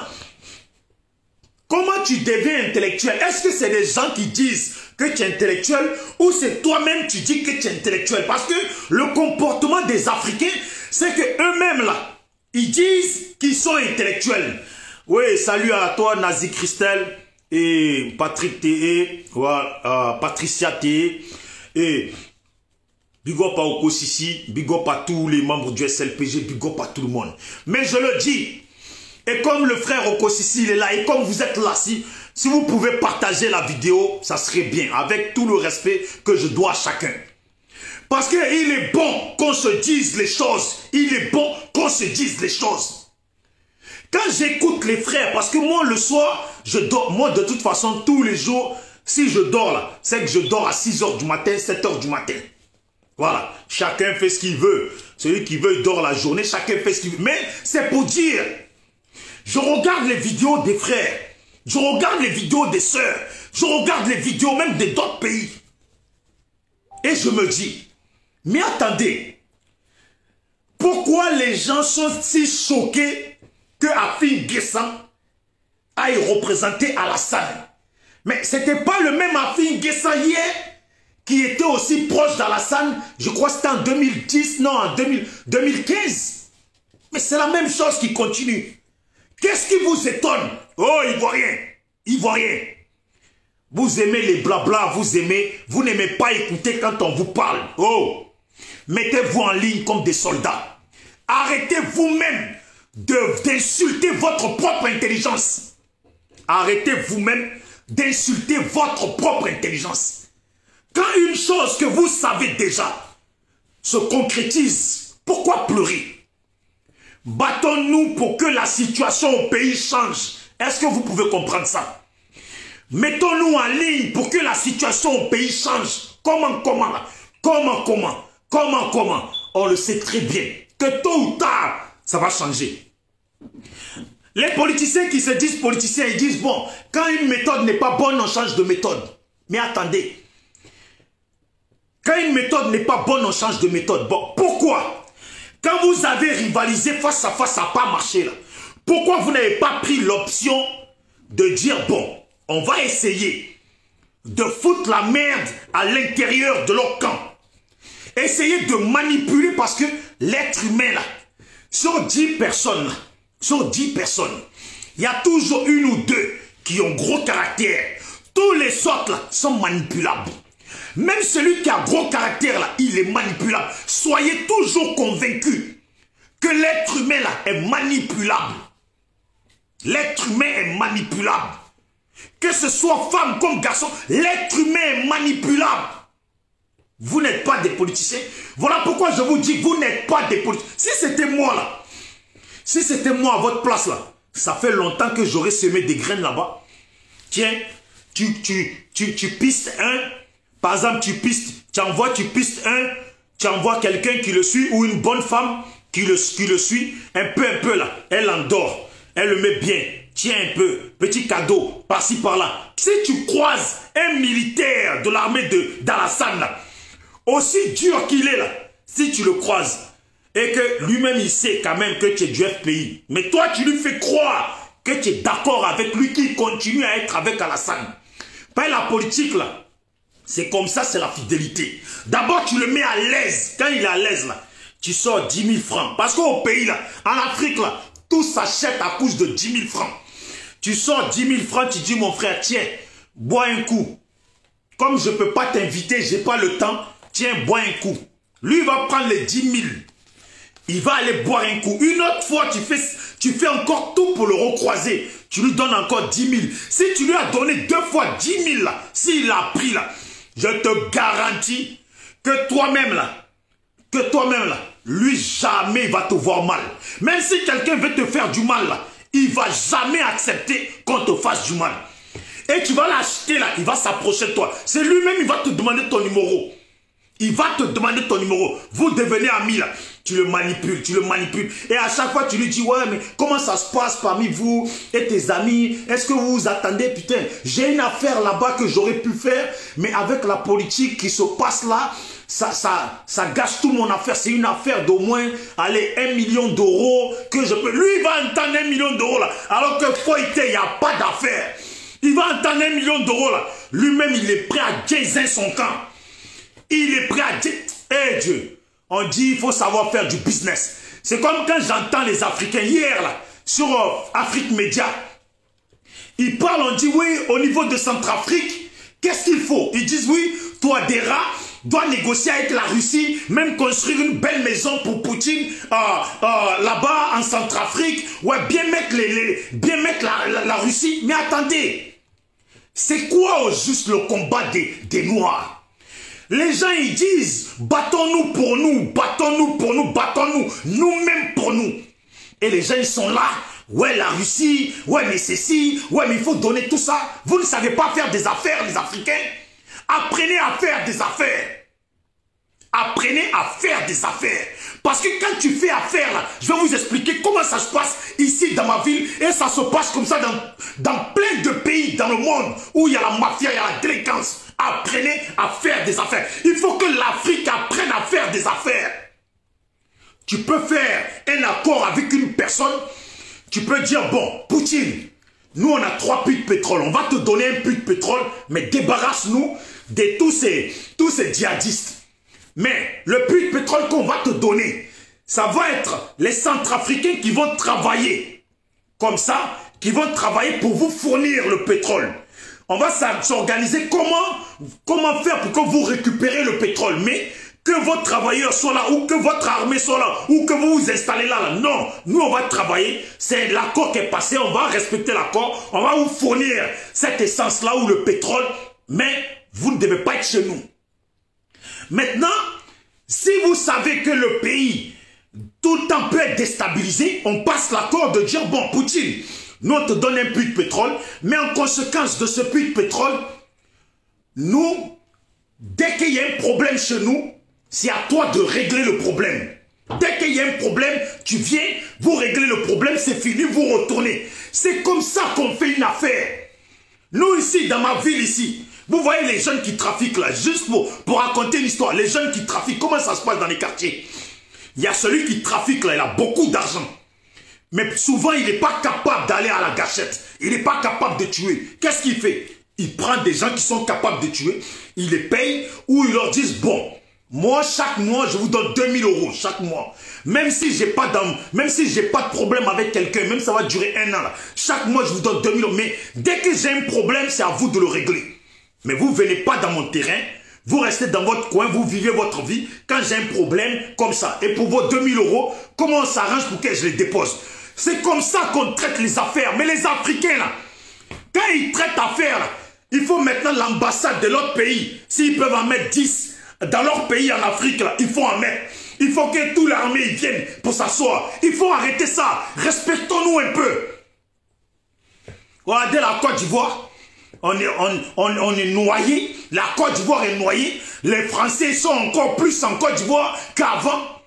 comment tu deviens intellectuel? Est-ce que c'est des gens qui disent que tu es intellectuel ou c'est toi-même tu dis que tu es intellectuel? Parce que le comportement des Africains, c'est qu'eux-mêmes là, ils disent qu'ils sont intellectuels. Oui, salut à toi Nazi Christelle et Patrick T.E. Patricia T.E. et big up à Oko Sissi, big up à tous les membres du SLPG, big up à tout le monde. Mais je le dis, et comme le frère Oko Sissi il est là, et comme vous êtes là, si vous pouvez partager la vidéo, ça serait bien, avec tout le respect que je dois à chacun. Parce qu'il est bon qu'on se dise les choses, il est bon qu'on se dise les choses. Quand j'écoute les frères, parce que moi le soir, je dors, moi de toute façon, tous les jours, si je dors là, c'est que je dors à 6 h du matin, 7 h du matin. Voilà, chacun fait ce qu'il veut. Celui qui veut, il dort la journée, chacun fait ce qu'il veut. Mais c'est pour dire, je regarde les vidéos des frères, je regarde les vidéos des sœurs, je regarde les vidéos même d'autres pays. Et je me dis, mais attendez, pourquoi les gens sont si choqués que Afin Guessan aille représenter Alassane? Mais c'était pas le même Afin Guessan hier qui était aussi proche d'Alassane, je crois que c'était en 2010, non, en 2015. Mais c'est la même chose qui continue. Qu'est-ce qui vous étonne? Oh, Ivoirien, Ivoirien. Vous aimez les blabla, vous n'aimez pas écouter quand on vous parle. Oh, mettez-vous en ligne comme des soldats. Arrêtez vous-même d'insulter votre propre intelligence. Arrêtez vous-même d'insulter votre propre intelligence. Quand une chose que vous savez déjà se concrétise, pourquoi pleurer? Battons-nous pour que la situation au pays change. Est-ce que vous pouvez comprendre ça? Mettons-nous en ligne pour que la situation au pays change. Comment? On le sait très bien que tôt ou tard, ça va changer. Les politiciens qui se disent politiciens, ils disent, bon, quand une méthode n'est pas bonne, on change de méthode. Mais attendez. Quand une méthode n'est pas bonne, on change de méthode. Bon, pourquoi? Quand vous avez rivalisé face à face, ça n'a pas marché là. Pourquoi vous n'avez pas pris l'option de dire, bon, on va essayer de foutre la merde à l'intérieur de leur camp. Essayez de manipuler parce que l'être humain là, sur 10 personnes là, sur 10 personnes, il y a toujours une ou deux qui ont gros caractère. Tous les autres là sont manipulables. Même celui qui a gros caractère là, il est manipulable. Soyez toujours convaincus que l'être humain là est manipulable. L'être humain est manipulable. Que ce soit femme comme garçon, l'être humain est manipulable. Vous n'êtes pas des politiciens. Voilà pourquoi je vous dis, vous n'êtes pas des politiciens. Si c'était moi là, si c'était moi à votre place là, ça fait longtemps que j'aurais semé des graines là-bas. Tiens, tu pistes un. Par exemple, tu pistes un, tu envoies quelqu'un qui le suit ou une bonne femme qui le suit, un peu là, elle endort, elle le met bien, tiens un peu, petit cadeau, par-ci par-là. Si tu croises un militaire de l'armée d'Alassane là, aussi dur qu'il est là, si tu le croises, et que lui-même il sait quand même que tu es du FPI, mais toi tu lui fais croire que tu es d'accord avec lui, qu'il continue à être avec Alassane. Pas la politique là. C'est comme ça, c'est la fidélité. D'abord, tu le mets à l'aise. Quand il est à l'aise, là, tu sors 10 000 francs. Parce qu'au pays, là, en Afrique, là, tout s'achète à cause de 10 000 francs. Tu sors 10 000 francs, tu dis, mon frère, tiens, bois un coup. Comme je ne peux pas t'inviter, je n'ai pas le temps, tiens, bois un coup. Lui, il va prendre les 10 000. Il va aller boire un coup. Une autre fois, tu fais encore tout pour le recroiser. Tu lui donnes encore 10 000. Si tu lui as donné 2 fois 10 000, là, s'il a pris, là, je te garantis que toi-même là, lui jamais il va te voir mal. Même si quelqu'un veut te faire du mal là, il va jamais accepter qu'on te fasse du mal. Et tu vas l'acheter là, il va s'approcher de toi. C'est lui-même, il va te demander ton numéro. Il va te demander ton numéro. Vous devenez amis là. Tu le manipules, tu le manipules. Et à chaque fois, tu lui dis, ouais, mais comment ça se passe parmi vous et tes amis? Est-ce que vous vous attendez? Putain, j'ai une affaire là-bas que j'aurais pu faire, mais avec la politique qui se passe là, ça gâche toute mon affaire. C'est une affaire d'au moins, allez, 1 million d'euros que je peux... Lui, il va entendre 1 million d'euros là, alors que Foyté, il n'y a pas d'affaire. Il va entendre 1 million d'euros là. Lui-même, il est prêt à gaiser son camp. Il est prêt à dire, hé Dieu, on dit il faut savoir faire du business. C'est comme quand j'entends les Africains hier là, sur Afrique Média. Ils parlent, on dit oui, au niveau de Centrafrique, qu'est-ce qu'il faut? Ils disent oui, Touadéra doit négocier avec la Russie, même construire une belle maison pour Poutine là-bas en Centrafrique. Ouais, bien mettre la Russie. Mais attendez, c'est quoi au juste le combat des Noirs? Les gens, ils disent, battons-nous pour nous, battons-nous pour nous, battons-nous, nous-mêmes pour nous. Et les gens, ils sont là, ouais, la Russie, ouais, mais ceci, ouais, mais il faut donner tout ça. Vous ne savez pas faire des affaires, les Africains. Apprenez à faire des affaires. Apprenez à faire des affaires. Parce que quand tu fais affaire, là, je vais vous expliquer comment ça se passe ici dans ma ville. Et ça se passe comme ça dans plein de pays dans le monde où il y a la mafia, il y a la délinquance. Apprenez à faire des affaires. Il faut que l'Afrique apprenne à faire des affaires. Tu peux faire un accord avec une personne. Tu peux dire, bon, Poutine, nous on a 3 puits de pétrole. On va te donner un puits de pétrole, mais débarrasse-nous de tous ces djihadistes. Mais le puits de pétrole qu'on va te donner, ça va être les Centrafricains qui vont travailler. Comme ça, qui vont travailler pour vous fournir le pétrole. On va s'organiser comment faire pour que vous récupérez le pétrole. Mais que vos travailleurs soient là, ou que votre armée soit là, ou que vous vous installez là. Non, nous on va travailler. C'est l'accord qui est passé, on va respecter l'accord. On va vous fournir cette essence-là ou le pétrole. Mais vous ne devez pas être chez nous. Maintenant, si vous savez que le pays tout le temps peut être déstabilisé, on passe l'accord de dire, bon, Poutine, nous, on te donne un puits de pétrole, mais en conséquence de ce puits de pétrole, nous, dès qu'il y a un problème chez nous, c'est à toi de régler le problème. Dès qu'il y a un problème, tu viens, vous réglez le problème, c'est fini, vous retournez. C'est comme ça qu'on fait une affaire. Nous, ici, dans ma ville, ici, vous voyez les jeunes qui trafiquent là, juste pour raconter une histoire, les jeunes qui trafiquent, comment ça se passe dans les quartiers? Il y a celui qui trafique là, il a beaucoup d'argent. Mais souvent, il n'est pas capable d'aller à la gâchette. Il n'est pas capable de tuer. Qu'est-ce qu'il fait? Il prend des gens qui sont capables de tuer, il les paye, ou il leur dit, bon, moi, chaque mois, je vous donne 2000 € chaque mois. Même si j'ai pas de problème avec quelqu'un, même ça va durer 1 an, là, chaque mois, je vous donne 2000 €. Mais dès que j'ai un problème, c'est à vous de le régler. Mais vous ne venez pas dans mon terrain, vous restez dans votre coin, vous vivez votre vie. Quand j'ai un problème, comme ça. Et pour vos 2000 €, comment on s'arrange pour que je les dépose? C'est comme ça qu'on traite les affaires. Mais les Africains, là, quand ils traitent affaires, là, il faut maintenant l'ambassade de l'autre pays. S'ils peuvent en mettre 10 dans leur pays en Afrique, là, il faut en mettre. Il faut que toute l'armée vienne pour s'asseoir. Il faut arrêter ça. Respectons-nous un peu. Regardez la Côte d'Ivoire. On est noyé. La Côte d'Ivoire est noyée. Les Français sont encore plus en Côte d'Ivoire qu'avant.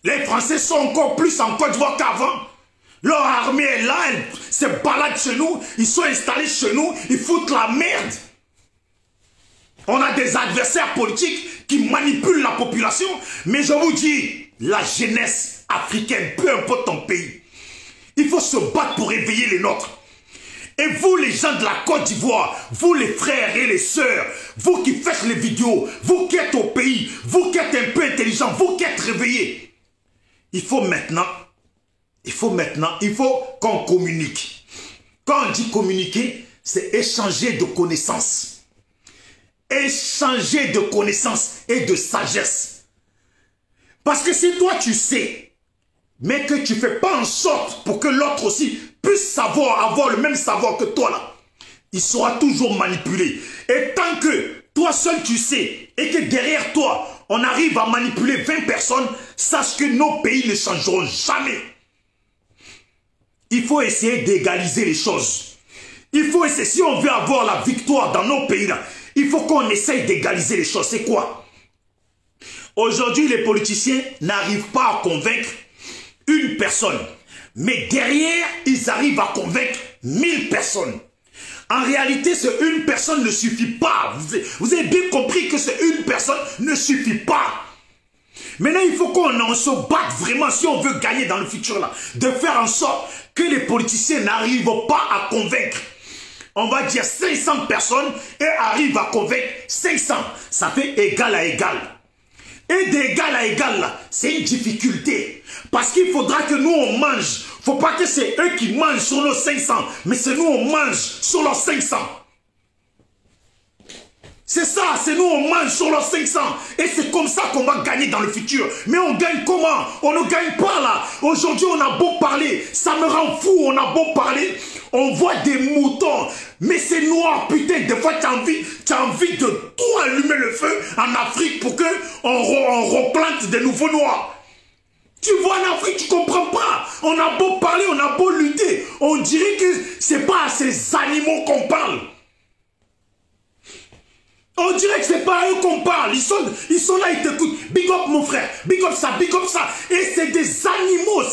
Les Français sont encore plus en Côte d'Ivoire qu'avant. Leur armée est là, elle se balade chez nous, ils sont installés chez nous, ils foutent la merde. On a des adversaires politiques qui manipulent la population, mais je vous dis, la jeunesse africaine, peu importe ton pays, il faut se battre pour éveiller les nôtres. Et vous les gens de la Côte d'Ivoire, vous les frères et les sœurs, vous qui faites les vidéos, vous qui êtes au pays, vous qui êtes un peu intelligents, vous qui êtes réveillés, il faut qu'on communique. Quand on dit communiquer, c'est échanger de connaissances. Échanger de connaissances et de sagesse. Parce que si toi tu sais, mais que tu ne fais pas en sorte pour que l'autre aussi puisse avoir le même savoir que toi là, il sera toujours manipulé. Et tant que toi seul tu sais, et que derrière toi, on arrive à manipuler 20 personnes, sache que nos pays ne changeront jamais. Il faut essayer d'égaliser les choses. Il faut essayer, si on veut avoir la victoire dans nos pays là, il faut qu'on essaye d'égaliser les choses. C'est quoi? Aujourd'hui, les politiciens n'arrivent pas à convaincre une personne. Mais derrière, ils arrivent à convaincre 1000 personnes. En réalité, ce une personne ne suffit pas. Vous avez bien compris que ce une personne ne suffit pas. Maintenant, il faut qu'on se batte vraiment si on veut gagner dans le futur là. De faire en sorte que les politiciens n'arrivent pas à convaincre. On va dire 500 personnes et arrivent à convaincre 500. Ça fait égal à égal. Et d'égal à égal là, c'est une difficulté. Parce qu'il faudra que nous on mange. Faut pas que c'est eux qui mangent sur nos 500. Mais c'est nous on mange sur leurs 500. C'est ça, c'est nous on mange sur leurs 500. Et c'est comme ça qu'on va gagner dans le futur. Mais on gagne comment? On ne gagne pas là. Aujourd'hui on a beau parler. Ça me rend fou, on a beau parler. On voit des moutons. Mais c'est noir, putain. Des fois tu as envie de tout allumer le feu en Afrique pour qu'on replante de nouveaux noirs. Tu vois en Afrique, tu comprends pas. On a beau parler, on a beau lutter. On dirait que c'est pas à ces animaux qu'on parle. On dirait que c'est pas à eux qu'on parle. Ils sont là, ils t'écoutent. Big up mon frère. Big up ça, big up ça. Et c'est des animaux.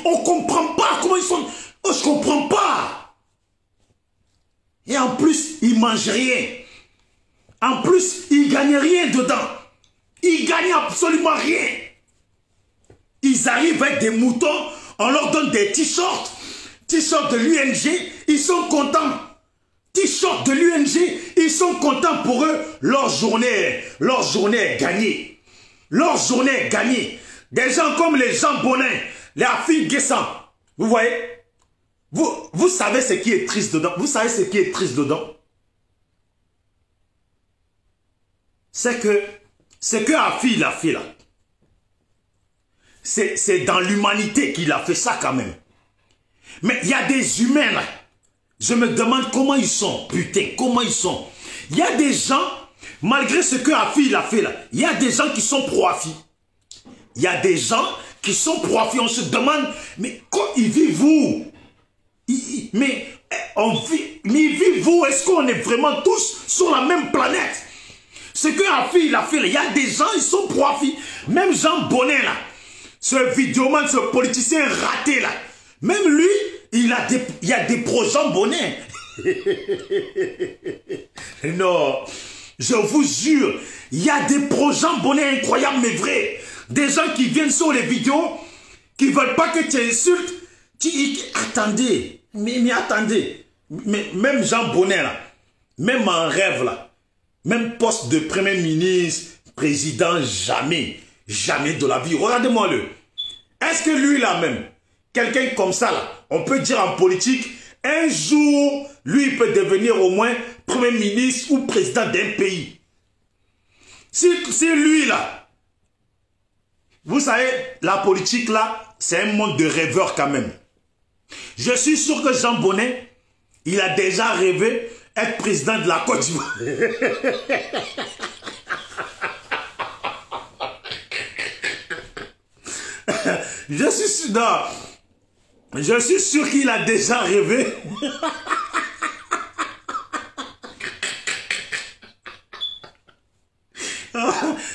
On comprend pas comment ils sont. Oh, je comprends pas. Et en plus, ils mangent rien. En plus, ils gagnent rien dedans. Ils gagnent absolument rien. Ils arrivent avec des moutons, on leur donne des t-shirts de l'UNG, ils sont contents. T-shirts de l'UNG, ils sont contents pour eux, leur journée est gagnée. Leur journée est gagnée. Des gens comme les Jean Bonin, les Afin Guessan, vous voyez? Vous savez ce qui est triste dedans? Vous savez ce qui est triste dedans? C'est que Afi a fait là. C'est dans l'humanité qu'il a fait ça quand même. Mais il y a des humains là. Je me demande comment ils sont. Putain, comment ils sont. Il y a des gens, malgré ce que Afi a fait là, il y a des gens qui sont pro-Afi. Il y a des gens qui sont pro-Afi. On se demande, mais ils vivent où? Mais ils vivent où? Est-ce qu'on est vraiment tous sur la même planète? Ce que Afi a fait là, il y a des gens, ils sont pro-Afi. Même Jean Bonnet là. Ce vidéoman, ce politicien raté là, même lui, il y a des projets bonnets. Non, je vous jure, il y a des projets bonnets incroyables mais vrais. Des gens qui viennent sur les vidéos, qui ne veulent pas que tu insultes. Attendez, mais attendez. Mais même Jean Bonnet là, même en rêve là, même poste de premier ministre, président, jamais. Jamais de la vie. Regardez-moi le. Est-ce que lui là même, quelqu'un comme ça là, on peut dire en politique, un jour, lui il peut devenir au moins premier ministre ou président d'un pays. Si lui là, vous savez, la politique là, c'est un monde de rêveurs quand même. Je suis sûr que Jean Bonnet, il a déjà rêvé être président de la Côte d'Ivoire. Je suis sûr qu'il a déjà rêvé.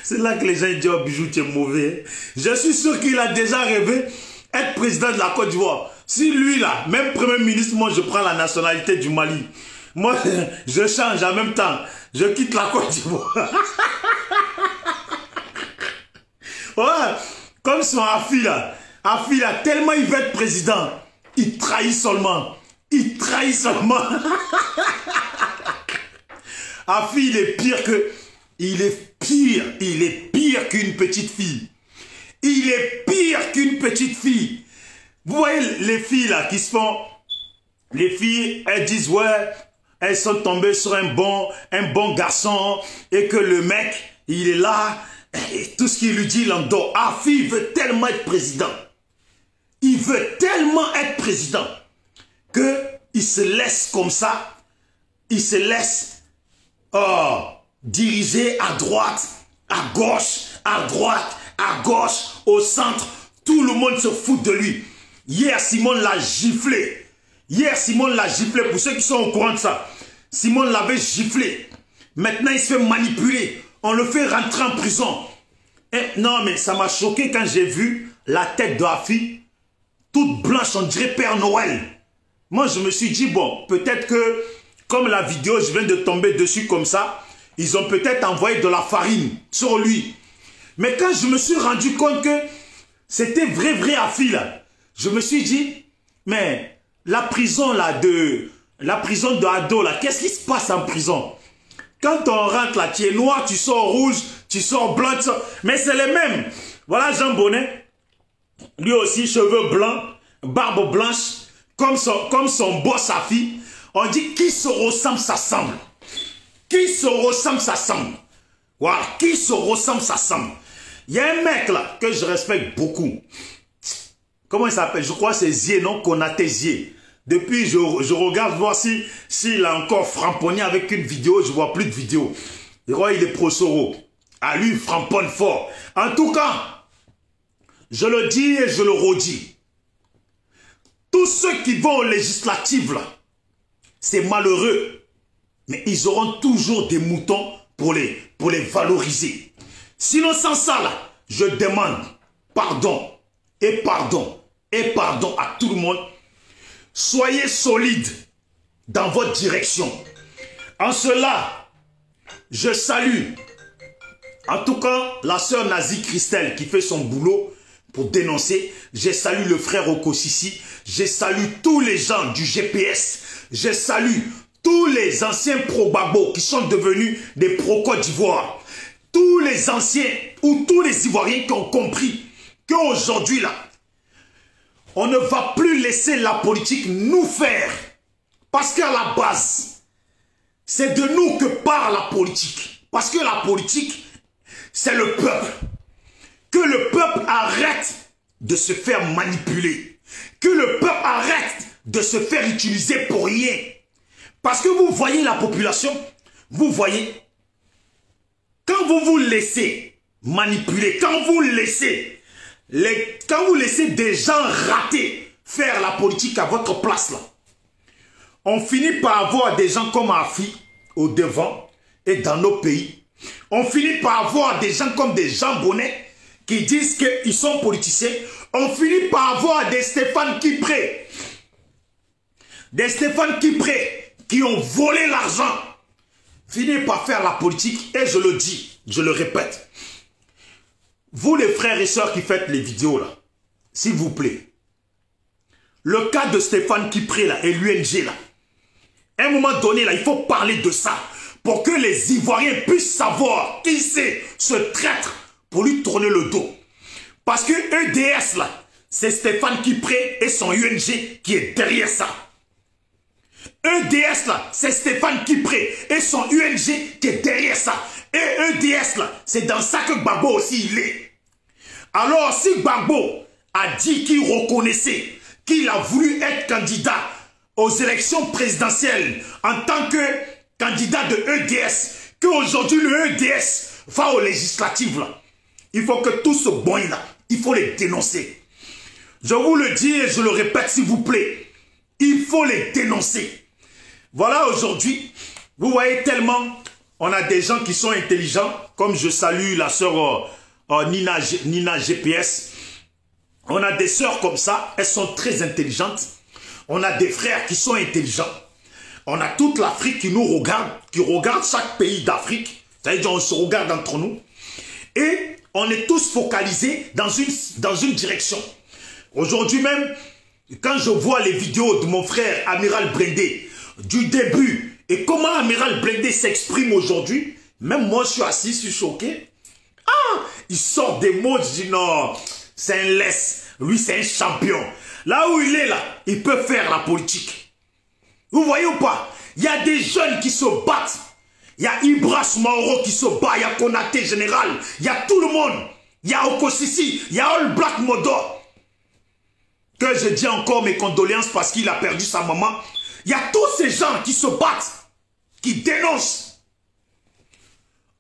C'est là que les gens disent, oh Bijou, tu es mauvais. Je suis sûr qu'il a déjà rêvé être président de la Côte d'Ivoire. Si lui là, même premier ministre, moi je prends la nationalité du Mali. Moi, je change en même temps. Je quitte la Côte d'Ivoire. Ouais, comme son Afi là. Afi là, tellement il veut être président, il trahit seulement. Il trahit seulement. Afi, il est pire que... Il est pire qu'une petite fille. Il est pire qu'une petite fille. Vous voyez les filles là qui se font... Les filles, elles disent ouais, elles sont tombées sur un bon garçon et que le mec, il est là et tout ce qu'il lui dit, il en dort. Afi veut tellement être président. Il veut tellement être président qu'il se laisse comme ça, il se laisse diriger à droite, à gauche, à droite, à gauche, au centre. Tout le monde se fout de lui. Hier, Simone l'a giflé. Hier, Simone l'a giflé. Pour ceux qui sont au courant de ça, Simone l'avait giflé. Maintenant, il se fait manipuler. On le fait rentrer en prison. Non, mais ça m'a choqué quand j'ai vu la tête de la fille, toute blanche, on dirait Père Noël. Moi, je me suis dit, bon, peut-être que, comme la vidéo, je viens de tomber dessus comme ça, ils ont peut-être envoyé de la farine sur lui. Mais quand je me suis rendu compte que c'était vrai Afi, là, je me suis dit, mais la prison là de Ado, là, qu'est-ce qui se passe en prison? Quand on rentre là, tu es noir, tu sors rouge, tu sors blanc, tu sors... mais c'est les mêmes. Voilà Jean Bonnet, lui aussi, cheveux blancs, barbe blanche, comme son boss Afi. On dit qui se ressemble, ça semble. Qui se ressemble, ça semble. Voilà, qui se ressemble, ça semble. Il y a un mec là que je respecte beaucoup. Comment il s'appelle? Je crois que c'est Zié, non? Konaté Zié. Depuis, je regarde voir s'il a encore framponné avec une vidéo. Je vois plus de vidéo. Je crois qu'il est pro-Soro. À lui, il framponne fort. En tout cas, je le dis et je le redis. Tous ceux qui vont aux législatives, là, c'est malheureux. Mais ils auront toujours des moutons pour les valoriser. Sinon, sans ça, là, je demande pardon et pardon et pardon à tout le monde. Soyez solides dans votre direction. En cela, je salue, en tout cas, la sœur Nazi Christelle qui fait son boulot pour dénoncer. Je salue le frère Okosisi. Je salue tous les gens du GPS. Je salue tous les anciens pro-Gbagbo qui sont devenus des pro-Côte d'Ivoire. Tous les anciens ou tous les Ivoiriens qui ont compris qu'aujourd'hui, là, on ne va plus laisser la politique nous faire. Parce qu'à la base, c'est de nous que part la politique. Parce que la politique, c'est le peuple. Que le peuple arrête de se faire manipuler. Que le peuple arrête de se faire utiliser pour rien. Parce que vous voyez la population, vous voyez, quand vous vous laissez manipuler, quand vous laissez des gens ratés faire la politique à votre place, là, on finit par avoir des gens comme Afi au devant et dans nos pays. On finit par avoir des gens comme des Jean Bonnet qui disent qu'ils sont politiciens. On finit par avoir des Stéphane Kipré. Des Stéphane Kipré qui ont volé l'argent. Finissent par faire la politique et je le dis, je le répète. Vous les frères et sœurs qui faites les vidéos là, s'il vous plaît. Le cas de Stéphane Kipré là et l'UNG là. À un moment donné là, il faut parler de ça. Pour que les Ivoiriens puissent savoir qui c'est ce traître pour lui tourner le dos. Parce que EDS là, c'est Stéphane Kipré et son UNG qui est derrière ça. EDS là, c'est Stéphane Kipré et son UNG qui est derrière ça. Et EDS là, c'est dans ça que Gbagbo aussi il est. Alors si Gbagbo a dit qu'il reconnaissait qu'il a voulu être candidat aux élections présidentielles en tant que candidat de EDS, qu'aujourd'hui le EDS va aux législatives là, il faut que tout ce boy là, il faut les dénoncer. Je vous le dis et je le répète s'il vous plaît, il faut les dénoncer. Voilà aujourd'hui, vous voyez tellement, on a des gens qui sont intelligents, comme je salue la sœur Nina GPS. On a des sœurs comme ça, elles sont très intelligentes. On a des frères qui sont intelligents. On a toute l'Afrique qui nous regarde, qui regarde chaque pays d'Afrique. C'est-à-dire on se regarde entre nous. Et on est tous focalisés dans une direction. Aujourd'hui même, quand je vois les vidéos de mon frère Amiral Blindé, du début, et comment Amiral Blindé s'exprime aujourd'hui, même moi je suis assis, je suis choqué. Ah, il sort des mots, je dis non, c'est un laisse, lui c'est un champion. Là où il est là, il peut faire la politique. Vous voyez ou pas? Il y a des jeunes qui se battent. Il y a Ibras Mauro qui se bat, il y a Konaté Général, il y a tout le monde. Il y a Okosisi, il y a All Black Modor. Que je dis encore mes condoléances parce qu'il a perdu sa maman. Il y a tous ces gens qui se battent, qui dénoncent.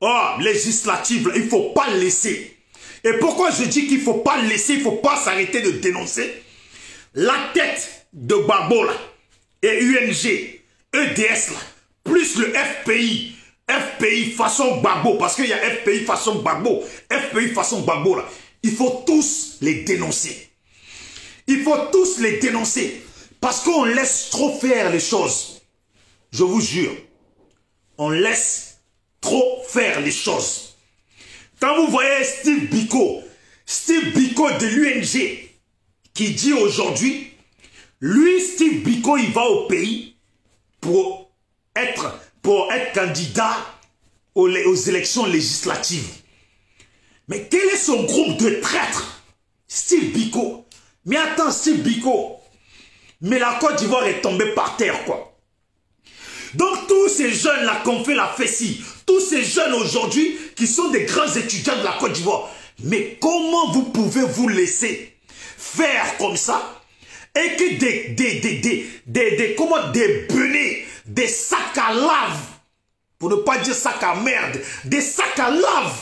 Oh, législative, il ne faut pas laisser. Et pourquoi je dis qu'il ne faut pas laisser, il ne faut pas s'arrêter de dénoncer? La tête de Gbagbo là, et UNG, EDS là, plus le FPI, FPI façon Gbagbo, parce qu'il y a FPI façon Gbagbo, FPI façon Gbagbo là. Il faut tous les dénoncer. Il faut tous les dénoncer. Parce qu'on laisse trop faire les choses. Je vous jure. On laisse trop faire les choses. Quand vous voyez Steve Biko de l'UNG, qui dit aujourd'hui, lui, Steve Biko, il va au pays pour être candidat aux élections législatives. Mais quel est son groupe de traîtres? Steve Biko. Mais attends, Steve Biko. Mais la Côte d'Ivoire est tombée par terre, quoi. Donc tous ces jeunes-là qui ont fait la fessie, tous ces jeunes aujourd'hui qui sont des grands étudiants de la Côte d'Ivoire, mais comment vous pouvez vous laisser faire comme ça et que des benets, des sacs à lave, pour ne pas dire sacs à merde, des sacs à lave,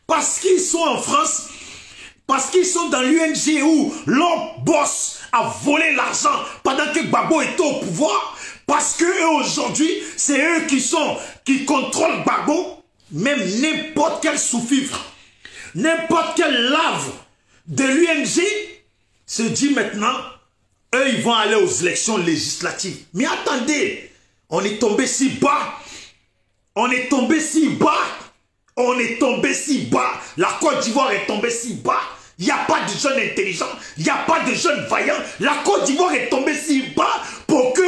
parce qu'ils sont en France, parce qu'ils sont dans l'UNG où l'homme boss a volé l'argent pendant que Gbagbo était au pouvoir, parce que eux aujourd'hui, c'est eux qui contrôlent Gbagbo, même n'importe quel sous-fifre, n'importe quelle lave de l'UNG se dit maintenant, eux ils vont aller aux élections législatives. Mais attendez, on est tombé si bas, on est tombé si bas, on est tombé si bas, la Côte d'Ivoire est tombée si bas. Il n'y a pas de jeunes intelligents, il n'y a pas de jeunes vaillants. La Côte d'Ivoire est tombée si bas pour que...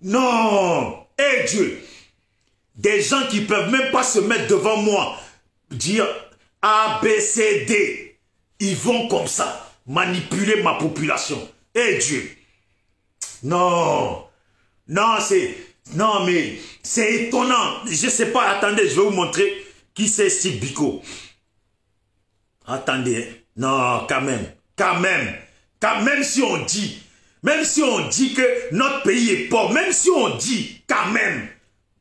Non, eh Dieu, des gens qui ne peuvent même pas se mettre devant moi, dire A, B, C, D, ils vont comme ça, manipuler ma population. Eh Dieu, non, non, non mais c'est étonnant. Je ne sais pas, attendez, je vais vous montrer qui c'est Steve Biko. Attendez, non, quand même si on dit, que notre pays est pauvre, même si on dit, quand même,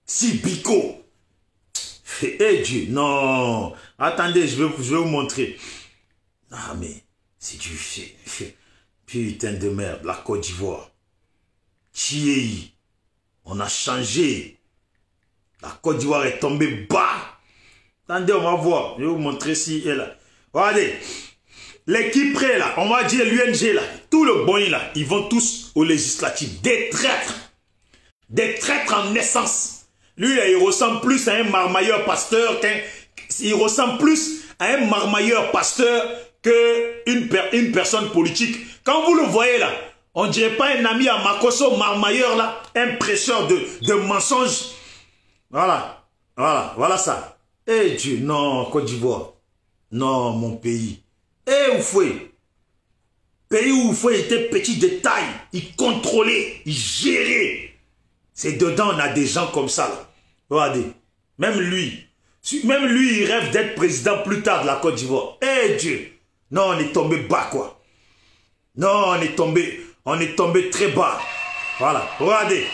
si Biko, eh Dieu, non, attendez, je vais vous montrer. Ah mais, c'est du putain de merde, la Côte d'Ivoire, Thiei, on a changé, la Côte d'Ivoire est tombée bas. Attendez, on va voir, je vais vous montrer si elle a... Regardez, l'équipe près là, on va dire l'UNG là, tout le bon là, ils vont tous aux législatives. Des traîtres en naissance. Lui là, il ressemble plus à un marmailleur pasteur il ressemble plus à un marmailleur pasteur qu'une personne politique. Quand vous le voyez là, on dirait pas un ami à Makoso, marmailleur là, un prêcheur de mensonges. Voilà, voilà ça. Eh Dieu, non, Côte d'Ivoire. Non, mon pays. Eh, Oufoué. Pays où Oufoué était petit de taille. Il contrôlait, il gérait. C'est dedans, on a des gens comme ça. Là. Regardez. Même lui, il rêve d'être président plus tard de la Côte d'Ivoire. Eh Dieu. Non, on est tombé bas, quoi. Non, on est tombé très bas. Voilà, regardez.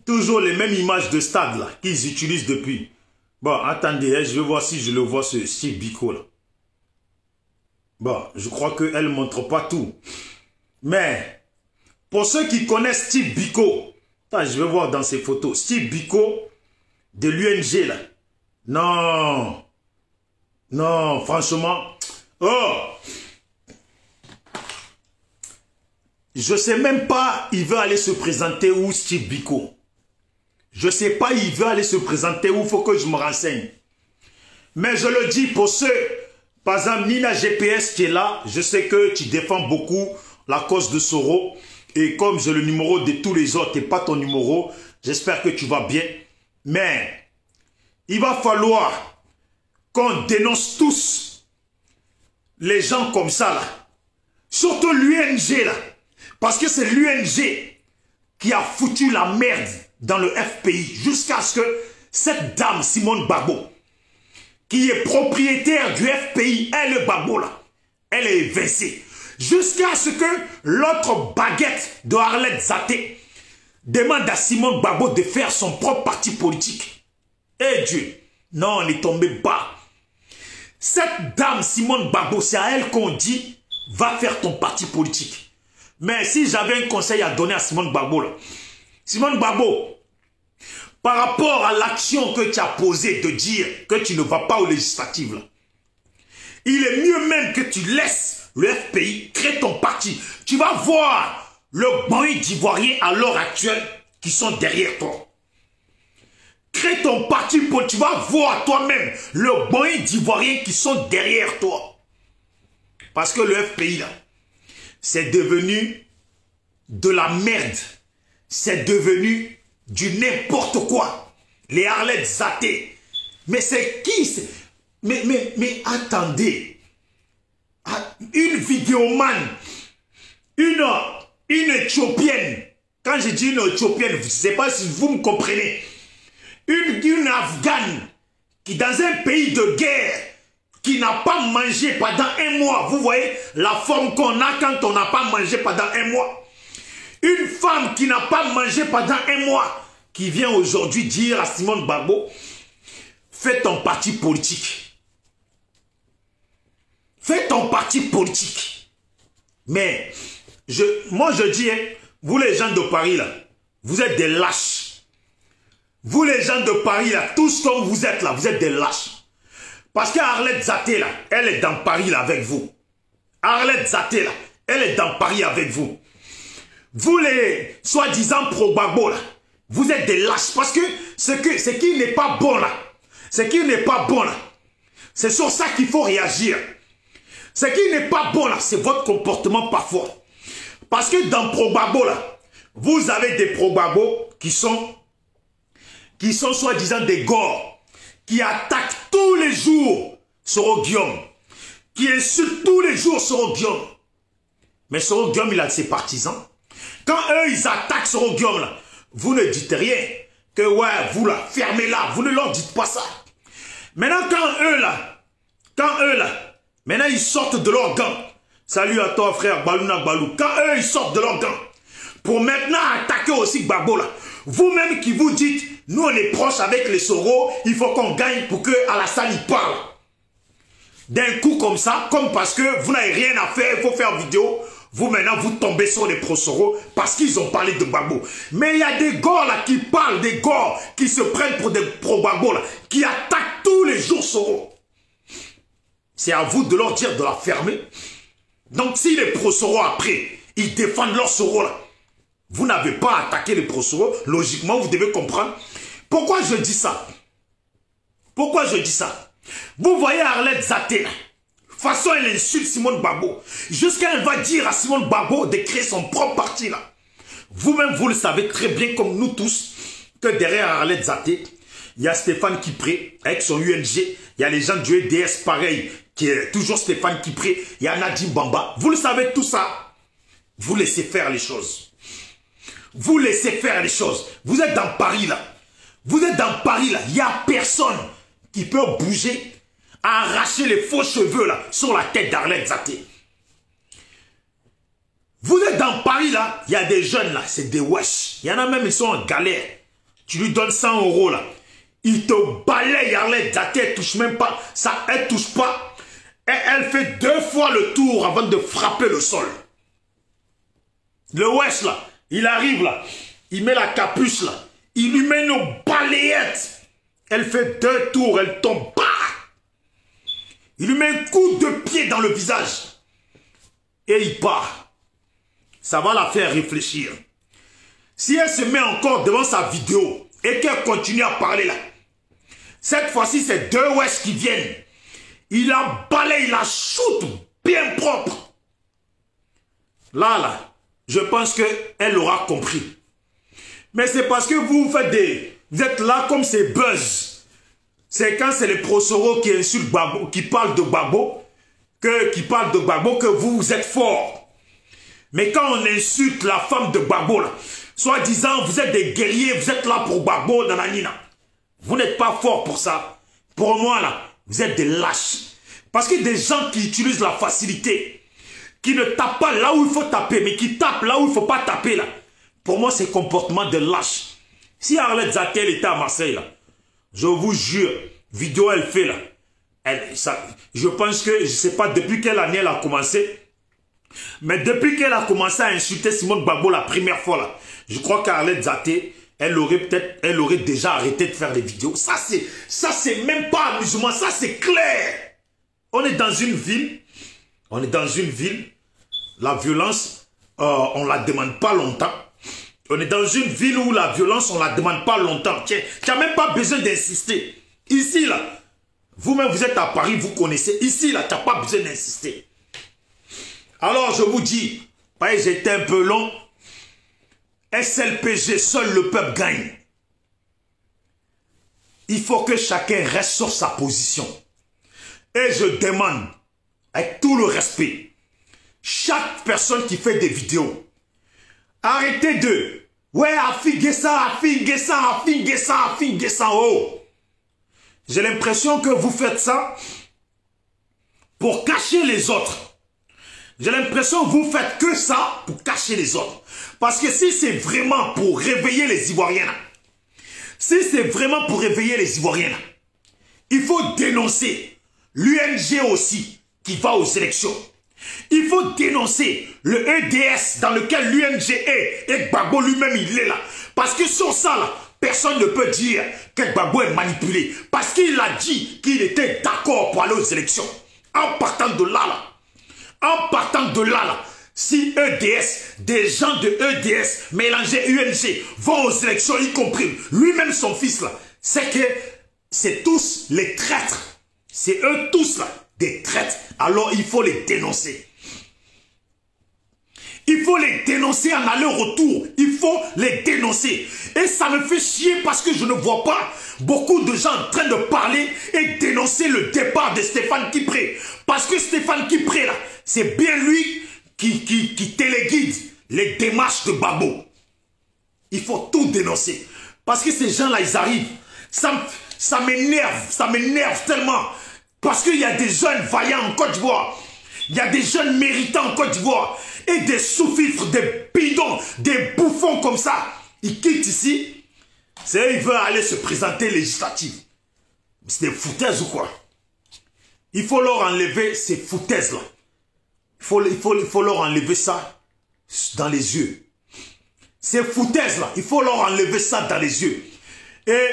Toujours les mêmes images de stade là qu'ils utilisent depuis. Bon, attendez, hein, je vais voir si je le vois ce Steve Biko là. Bon, je crois qu'elle ne montre pas tout. Mais, pour ceux qui connaissent Steve Biko, attends, je vais voir dans ces photos. Steve Biko de l'UNG là. Non. Non, franchement. Oh. Je ne sais même pas, il veut aller se présenter où Steve Biko. Je ne sais pas, il veut aller se présenter où, il faut que je me renseigne. Mais je le dis pour ceux, par exemple, Nina GPS qui est là, je sais que tu défends beaucoup la cause de Soro. Et comme j'ai le numéro de tous les autres et pas ton numéro, j'espère que tu vas bien. Mais, il va falloir qu'on dénonce tous les gens comme ça là. Surtout l'UNG là. Parce que c'est l'UNG qui a foutu la merde dans le FPI jusqu'à ce que cette dame Simone Gbagbo, qui est propriétaire du FPI, elle est Gbagbo là, elle est évincée. Jusqu'à ce que l'autre baguette de Arlette Zaté demande à Simone Gbagbo de faire son propre parti politique. Eh Dieu, non, on est tombé bas. Cette dame Simone Gbagbo, c'est à elle qu'on dit, va faire ton parti politique. Mais si j'avais un conseil à donner à Simone Gbagbo, là, Simone Gbagbo, par rapport à l'action que tu as posée de dire que tu ne vas pas aux législatives, là, il est mieux même que tu laisses le FPI créer ton parti. Tu vas voir le banc d'Ivoiriens à l'heure actuelle qui sont derrière toi. Crée ton parti, tu vas voir toi-même le banc d'Ivoiriens qui sont derrière toi. Parce que le FPI, là, c'est devenu de la merde. C'est devenu du n'importe quoi. Les Arlette Zaté. Mais c'est qui? Mais attendez. Une vidéomane, une Éthiopienne. Quand je dis une Éthiopienne, je ne sais pas si vous me comprenez. Une Afghane qui dans un pays de guerre, qui n'a pas mangé pendant un mois. Vous voyez la forme qu'on a quand on n'a pas mangé pendant un mois. Une femme qui n'a pas mangé pendant un mois, qui vient aujourd'hui dire à Simone Gbagbo, fais ton parti politique. Fais ton parti politique. Mais, moi je dis, hein, vous les gens de Paris là, vous êtes des lâches. Vous les gens de Paris là, tous comme vous êtes là, vous êtes des lâches. Parce qu'Arlette Zaté là, elle est dans Paris là avec vous. Arlette Zaté là, elle est dans Paris avec vous. Vous les soi-disant pro-Gbagbo là, vous êtes des lâches. Parce que ce qui n'est pas bon là, ce qui n'est pas bon là, c'est sur ça qu'il faut réagir. Ce qui n'est pas bon là, c'est votre comportement parfois. Parce que dans pro-Gbagbo là, vous avez des pro-Gbagbo qui sont soi-disant des gores, qui attaquent tous les jours Soro Guillaume, qui insultent tous les jours Soro Guillaume. Mais Soro Guillaume, il a ses partisans. Quand eux, ils attaquent Soro Guillaume, là, vous ne dites rien. Que ouais, vous là, fermez-la, vous ne leur dites pas ça. Maintenant, quand eux là, maintenant ils sortent de leurs gants. Salut à toi frère Balouna Balou. Quand eux, ils sortent de leurs gants, pour maintenant attaquer aussi Gbagbo là, vous-même qui vous dites, nous on est proches avec les Soro, il faut qu'on gagne pour que Alassane y parle. D'un coup comme ça, comme parce que vous n'avez rien à faire, il faut faire vidéo, vous maintenant vous tombez sur les pro-Soro parce qu'ils ont parlé de Gbagbo. Mais il y a des gars là qui parlent, des gars qui se prennent pour des pro-Gbagbo là, qui attaquent tous les jours Soro. C'est à vous de leur dire de la fermer. Donc si les pro-Soro après, ils défendent leur Soro là, vous n'avez pas attaqué les pro-Soro, logiquement vous devez comprendre. Pourquoi je dis ça? Pourquoi je dis ça? Vous voyez Arlette Zaté, façon elle insulte Simone Gbagbo, jusqu'à elle va dire à Simone Gbagbo de créer son propre parti là. Vous-même vous le savez très bien comme nous tous, que derrière Arlette Zaté, il y a Stéphane Kipré avec son UNG, il y a les gens du EDS pareil, qui est toujours Stéphane Kipré, il y a Nadim Bamba, vous le savez tout ça. Vous laissez faire les choses. Vous laissez faire les choses. Vous êtes dans Paris là. Vous êtes dans Paris là. Il n'y a personne qui peut bouger, arracher les faux cheveux là sur la tête d'Arlette Zaté. Vous êtes dans Paris là. Il y a des jeunes là. C'est des wesh. Il y en a même, ils sont en galère. Tu lui donnes 100 € là. Il te balaye Arlette Zaté. Elle touche même pas. Ça, elle touche pas. Elle fait 2 fois le tour avant de frapper le sol. Le wesh là. Il arrive là, il met la capuche là, il lui met une balayette. Elle fait 2 tours, elle tombe. Bah! Il lui met un coup de pied dans le visage. Et il part. Ça va la faire réfléchir. Si elle se met encore devant sa vidéo et qu'elle continue à parler là, cette fois-ci c'est 2 wesh qui viennent. Il la balaye, il la shoot bien propre. Là, je pense qu'elle aura compris. Mais c'est parce que vous faites vous êtes là comme ces buzz. C'est quand c'est les pro-Soro qui insultent Gbagbo, qui parlent de Gbagbo, que vous êtes forts. Mais quand on insulte la femme de Gbagbo, soi-disant vous êtes des guerriers, vous êtes là pour Gbagbo, nananina. Vous n'êtes pas forts pour ça. Pour moi, là, vous êtes des lâches. Parce que des gens qui utilisent la facilité, qui ne tapent pas là où il faut taper, mais qui tapent là où il ne faut pas taper là. Pour moi, c'est comportement de lâche. Si Arlette Zaté était à Marseille là, je vous jure, vidéo elle fait là, je pense que, je ne sais pas depuis quelle année elle a commencé, Mais depuis qu'elle a commencé à insulter Simone Gbagbo la première fois, là, je crois qu'Arlette Zaté, elle aurait déjà arrêté de faire des vidéos. Ça, c'est même pas amusement, ça, c'est clair. On est dans une ville, la violence, on ne la demande pas longtemps. On est dans une ville où la violence, on ne la demande pas longtemps. Tu n'as même pas besoin d'insister. Ici, là, vous-même, vous êtes à Paris, vous connaissez. Ici, là, tu n'as pas besoin d'insister. Alors, je vous dis, j'étais un peu long. SLPG, seul le peuple gagne. Il faut que chacun reste sur sa position. Et je demande, avec tout le respect, chaque personne qui fait des vidéos, arrêtez de... Ouais, affinguez ça, oh. J'ai l'impression que vous faites ça pour cacher les autres. J'ai l'impression que vous faites que ça pour cacher les autres. Parce que si c'est vraiment pour réveiller les Ivoiriens, là, il faut dénoncer l'UNG aussi qui va aux élections. Il faut dénoncer le EDS dans lequel l'UNG est et Gbagbo lui-même il est là. Parce que sur ça là, personne ne peut dire que Gbagbo est manipulé. Parce qu'il a dit qu'il était d'accord pour aller aux élections. En partant de là, si EDS, des gens de EDS mélangés UNG vont aux élections, y compris lui-même son fils là, c'est que c'est tous les traîtres. C'est eux tous là, des traîtres. Alors il faut les dénoncer. Il faut les dénoncer en aller-retour. Il faut les dénoncer. Et ça me fait chier parce que je ne vois pas beaucoup de gens en train de parler et dénoncer le départ de Stéphane Kipré. Parce que Stéphane Kipré là, c'est bien lui qui téléguide les démarches de Gbagbo. Il faut tout dénoncer. Parce que ces gens-là, ils arrivent. Ça m'énerve tellement. Parce qu'il y a des jeunes vaillants en Côte d'Ivoire. Il y a des jeunes méritants en Côte d'Ivoire. Et des sous-fifres, des bidons, des bouffons comme ça. Ils quittent ici. C'est eux, ils veulent aller se présenter législative. C'est des foutaises ou quoi? Il faut leur enlever ces foutaises-là. Il faut leur enlever ça dans les yeux. Ces foutaises-là, il faut leur enlever ça dans les yeux. Et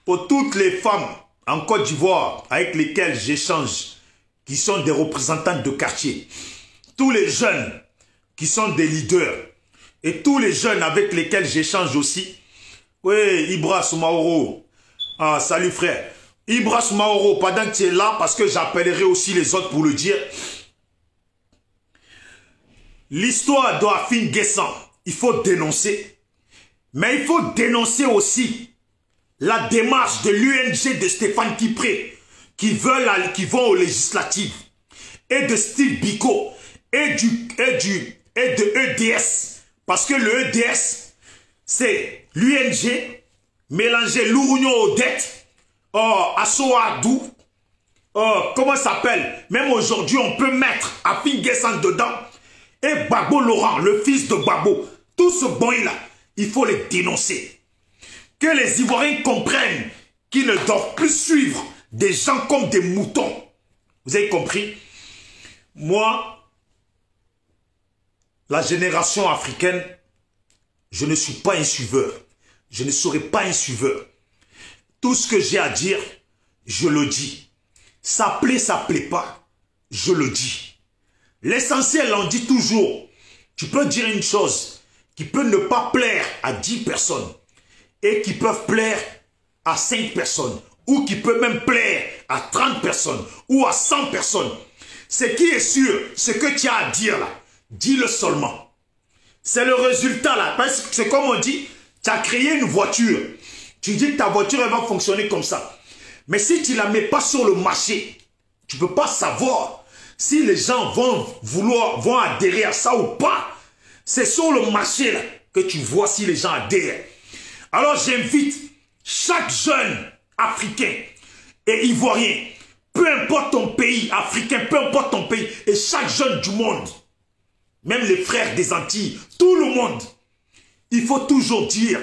pour toutes les femmes en Côte d'Ivoire avec lesquelles j'échange, qui sont des représentantes de quartier, tous les jeunes qui sont des leaders, et tous les jeunes avec lesquels j'échange aussi, oui, Ibra Soumaoro, ah, salut frère, Ibra Soumaoro, pendant que tu es là, parce que j'appellerai aussi les autres pour le dire, l'histoire d'Afin Guessan, il faut dénoncer, mais il faut dénoncer aussi la démarche de l'UNG de Stéphane Kipré, qui vont aux législatives, et de Steve Biko, et de EDS. Parce que le EDS, c'est l'UNG, mélangé Lourougnon Odette, Assoadou, comment ça s'appelle? Même aujourd'hui, on peut mettre Afin Guessan dedans, et Gbagbo Laurent, le fils de Gbagbo. Tout ce bon-là, il faut les dénoncer. Que les Ivoiriens comprennent qu'ils ne doivent plus suivre des gens comme des moutons. Vous avez compris? Moi, la génération africaine, je ne suis pas un suiveur. Je ne serai pas un suiveur. Tout ce que j'ai à dire, je le dis. Ça plaît pas, je le dis. L'essentiel, on dit toujours, tu peux dire une chose qui peut ne pas plaire à 10 personnes et qui peuvent plaire à 5 personnes ou qui peut même plaire à 30 personnes ou à 100 personnes. Ce qui est sûr, ce que tu as à dire là, dis-le seulement. C'est le résultat là. Parce que c'est comme on dit, tu as créé une voiture. Tu dis que ta voiture elle va fonctionner comme ça. Mais si tu ne la mets pas sur le marché, tu ne peux pas savoir si les gens vont adhérer à ça ou pas. C'est sur le marché là que tu vois si les gens adhèrent. Alors j'invite chaque jeune africain et ivoirien, peu importe ton pays, africain, peu importe ton pays, et chaque jeune du monde, même les frères des Antilles, tout le monde, il faut toujours dire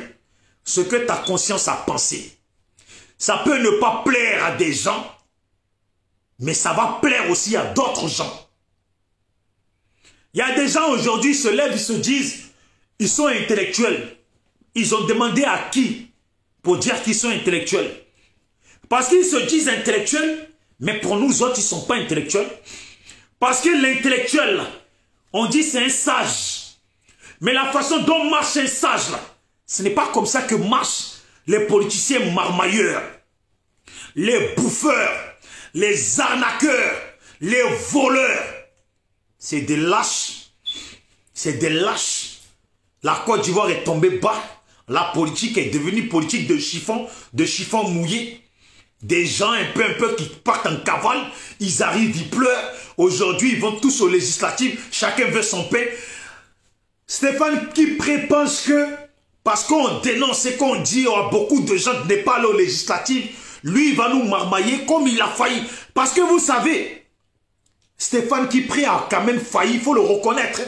ce que ta conscience a pensé. Ça peut ne pas plaire à des gens, mais ça va plaire aussi à d'autres gens. Il y a des gens aujourd'hui, ils se lèvent, ils se disent, ils sont intellectuels. Ils ont demandé à qui pour dire qu'ils sont intellectuels? Parce qu'ils se disent intellectuels, mais pour nous autres, ils ne sont pas intellectuels. Parce que l'intellectuel, on dit c'est un sage. Mais la façon dont marche un sage, là, ce n'est pas comme ça que marchent les politiciens marmailleurs, les bouffeurs, les arnaqueurs, les voleurs. C'est des lâches. C'est des lâches. La Côte d'Ivoire est tombée bas. La politique est devenue politique de chiffon mouillé. Des gens un peu qui partent en cavale. Ils arrivent, ils pleurent. Aujourd'hui, ils vont tous aux législatives. Chacun veut son pain. Stéphane Kipré pense que parce qu'on dénonce et qu'on dit à beaucoup de gens de ne pas aller aux législatives, lui, il va nous marmailler comme il a failli. Parce que vous savez, Stéphane Kipré a quand même failli, il faut le reconnaître.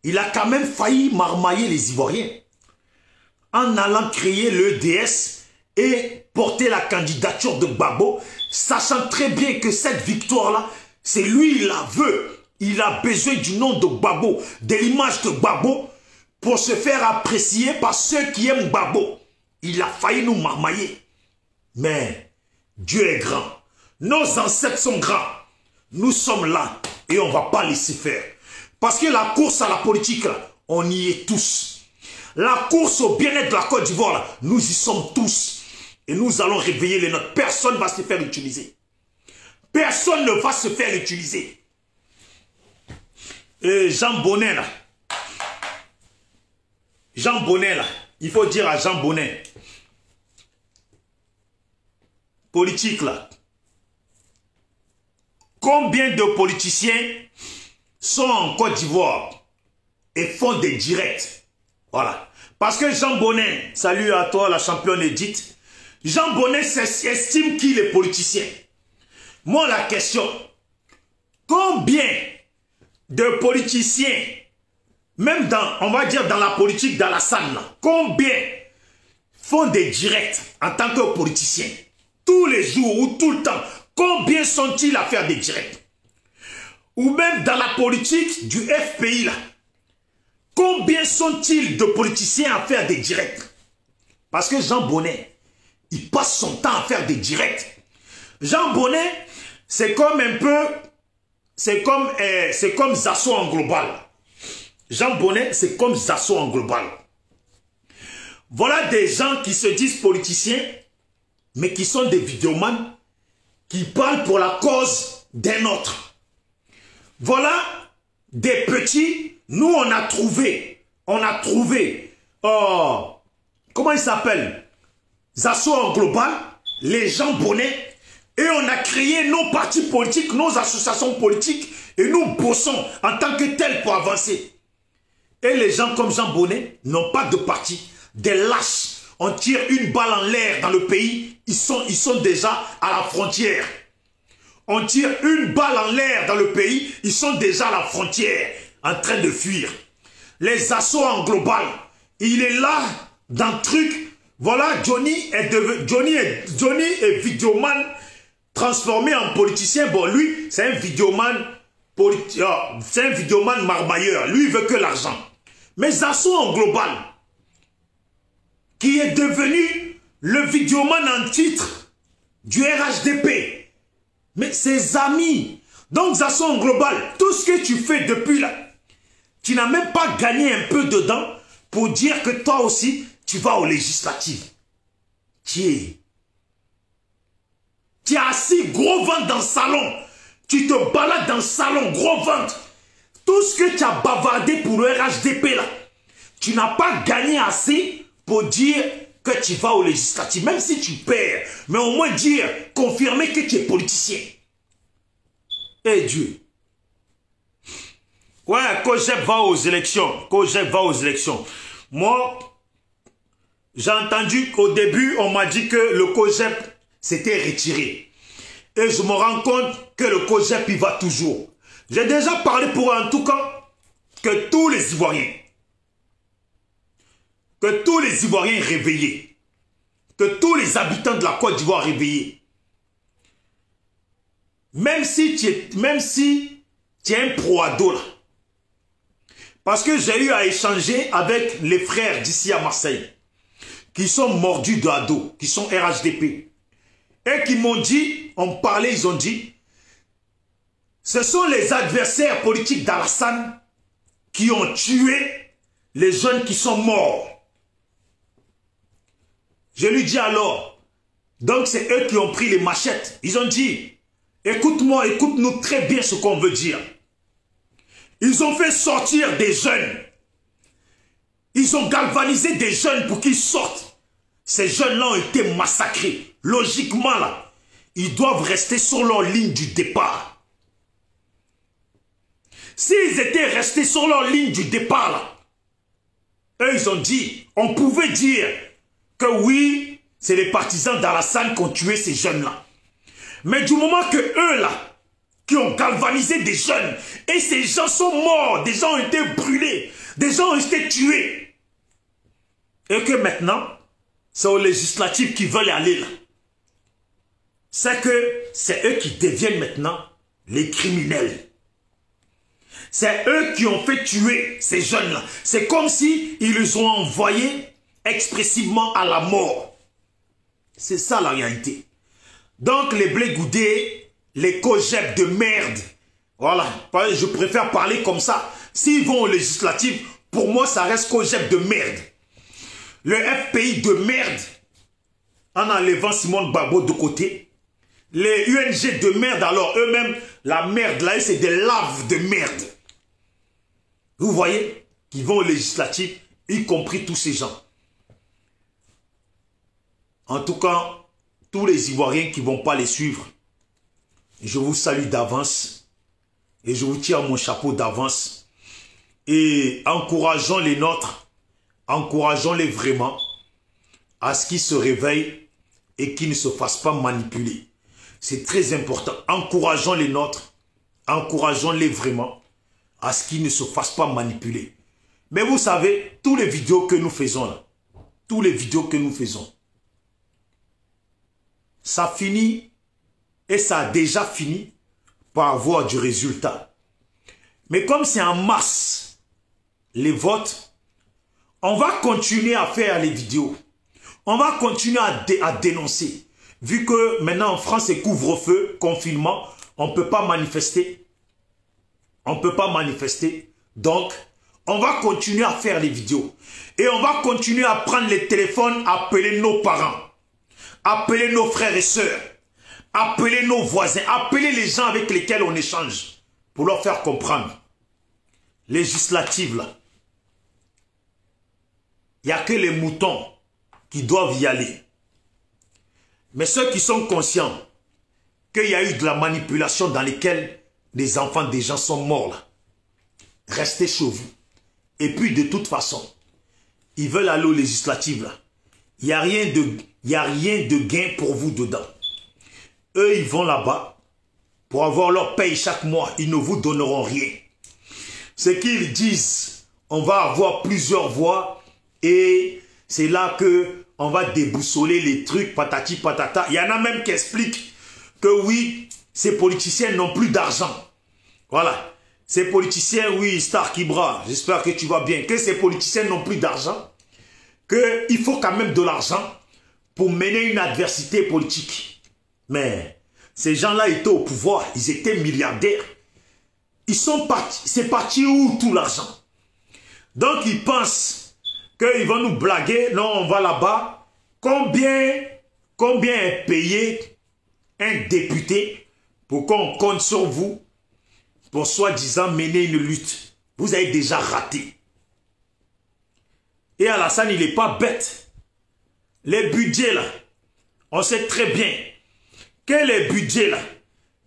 Il a quand même failli marmailler les Ivoiriens en allant créer l'EDS et porter la candidature de Gbagbo, sachant très bien que cette victoire-là, c'est lui, il la veut. Il a besoin du nom de Gbagbo, de l'image de Gbagbo, pour se faire apprécier par ceux qui aiment Gbagbo. Il a failli nous marmailler. Mais Dieu est grand. Nos ancêtres sont grands. Nous sommes là et on ne va pas laisser faire. Parce que la course à la politique, on y est tous. La course au bien-être de la Côte d'Ivoire, nous y sommes tous. Et nous allons réveiller les nôtres. Personne ne va se faire utiliser. Personne ne va se faire utiliser. Et Jean Bonnet, là. Jean Bonnet, là. Il faut dire à Jean Bonnet. Politique, là. Combien de politiciens sont en Côte d'Ivoire et font des directs? Voilà. Parce que Jean Bonnet, salut à toi, la championne Edith. Jean Bonnet estime qu'il est politicien. Moi, la question, combien de politiciens, même dans, on va dire dans la politique, dans la salle, combien font des directs en tant que politiciens? Tous les jours ou tout le temps, combien sont-ils à faire des directs? Ou même dans la politique du FPI, là, combien sont-ils de politiciens à faire des directs? Parce que Jean Bonnet, il passe son temps à faire des directs. Jean Bonnet, c'est comme un peu, c'est comme Zasso en global. Jean Bonnet, c'est comme Zasso en global. Voilà des gens qui se disent politiciens, mais qui sont des vidéomans, qui parlent pour la cause d'un autre. Voilà des petits, nous on a trouvé, comment il s'appelle? Zasso en global, les Jean Bonnet, et on a créé nos partis politiques, nos associations politiques, et nous bossons en tant que tels pour avancer. Et les gens comme Jean Bonnet n'ont pas de parti, des lâches. On tire une balle en l'air dans le pays, ils sont déjà à la frontière. On tire une balle en l'air dans le pays, ils sont déjà à la frontière, en train de fuir. Les assauts en global, il est là, dans le truc. Voilà, Johnny est vidéoman transformé en politicien. Bon, lui, c'est un vidéoman marmailleur. Lui, il veut que l'argent. Mais Zasso en global, qui est devenu le vidéoman en titre du RHDP. Mais ses amis. Donc, Zasso en global, tout ce que tu fais depuis là, tu n'as même pas gagné un peu dedans pour dire que toi aussi, tu vas aux législatives. Tu es assis, gros ventre dans le salon. Tu te balades dans le salon, gros ventre. Tout ce que tu as bavardé pour le RHDP là, tu n'as pas gagné assez pour dire que tu vas aux législatives. Même si tu perds, mais au moins dire, confirmer que tu es politicien. Eh Dieu. Ouais, Kojeb va aux élections. Kojeb va aux élections. Moi, j'ai entendu qu'au début, on m'a dit que le Kojeb s'était retiré. Et je me rends compte que le Kojeb, il va toujours. J'ai déjà parlé pour en tout cas que tous les Ivoiriens réveillés, que tous les habitants de la Côte d'Ivoire réveillés, même si tu es un pro-ado là, Parce que j'ai eu à échanger avec les frères d'ici à Marseille, qui sont mordus de ado, qui sont RHDP. Et qui m'ont dit, on parlait, ils ont dit, ce sont les adversaires politiques d'Alassane qui ont tué les jeunes qui sont morts. Je lui dis alors, donc c'est eux qui ont pris les machettes. Ils ont dit, écoute-moi, écoute-nous très bien ce qu'on veut dire. Ils ont fait sortir des jeunes. Ils ont galvanisé des jeunes pour qu'ils sortent. Ces jeunes-là ont été massacrés. Logiquement, là, ils doivent rester sur leur ligne du départ. S'ils étaient restés sur leur ligne du départ, là, eux, ils ont dit, on pouvait dire que oui, c'est les partisans d'Alassane qui ont tué ces jeunes-là. Mais du moment que eux, là, qui ont galvanisé des jeunes, et ces gens sont morts, des gens ont été brûlés, des gens ont été tués, et que maintenant, c'est aux législatives qui veulent aller là, c'est que c'est eux qui deviennent maintenant les criminels. C'est eux qui ont fait tuer ces jeunes-là. C'est comme si ils les ont envoyés expressivement à la mort. C'est ça la réalité. Donc les Blé-Goudé, les COJEP de merde, voilà, je préfère parler comme ça. S'ils vont aux législatives, pour moi ça reste COJEP de merde. Le FPI de merde, en enlevant Simone Gbagbo de côté. Les UNG de merde, alors eux-mêmes, la merde là, c'est des laves de merde. Vous voyez, qui vont aux législatives, y compris tous ces gens. En tout cas, tous les Ivoiriens qui ne vont pas les suivre, je vous salue d'avance et je vous tire mon chapeau d'avance. Et encourageons les nôtres, encourageons-les vraiment à ce qu'ils se réveillent et qu'ils ne se fassent pas manipuler. C'est très important. Encourageons les nôtres, encourageons-les vraiment à ce qu'ils ne se fassent pas manipuler. Mais vous savez, tous les vidéos que nous faisons là, tous les vidéos que nous faisons, ça finit et ça a déjà fini par avoir du résultat. Mais comme c'est en masse, les votes, on va continuer à faire les vidéos. On va continuer à dénoncer. Vu que maintenant en France, c'est couvre-feu, confinement, on ne peut pas manifester. On ne peut pas manifester. Donc, on va continuer à faire les vidéos. Et on va continuer à prendre les téléphones, appeler nos parents, appeler nos frères et sœurs, appeler nos voisins, appeler les gens avec lesquels on échange pour leur faire comprendre. Législative, là, il n'y a que les moutons qui doivent y aller. Mais ceux qui sont conscients qu'il y a eu de la manipulation dans lesquelles les enfants des gens sont morts là, restez chez vous. Et puis de toute façon, ils veulent aller aux législatives là. Il n'y a rien de gain pour vous dedans. Eux, ils vont là-bas pour avoir leur paye chaque mois. Ils ne vous donneront rien. Ce qu'ils disent, on va avoir plusieurs voix et c'est là que on va déboussoler les trucs, patati patata. Il y en a même qui expliquent que oui, ces politiciens n'ont plus d'argent. Voilà. Ces politiciens, oui, Star Kibra, j'espère que tu vas bien, que ces politiciens n'ont plus d'argent, qu'il faut quand même de l'argent pour mener une adversité politique. Mais ces gens-là étaient au pouvoir, ils étaient milliardaires. Ils sont partis, c'est parti où tout l'argent? Donc ils pensent qu'ils vont nous blaguer, non, on va là-bas. Combien est payé un député pour qu'on compte sur vous pour soi-disant mener une lutte? Vous avez déjà raté. Et Alassane, il n'est pas bête. Les budgets là, on sait très bien que les budgets là,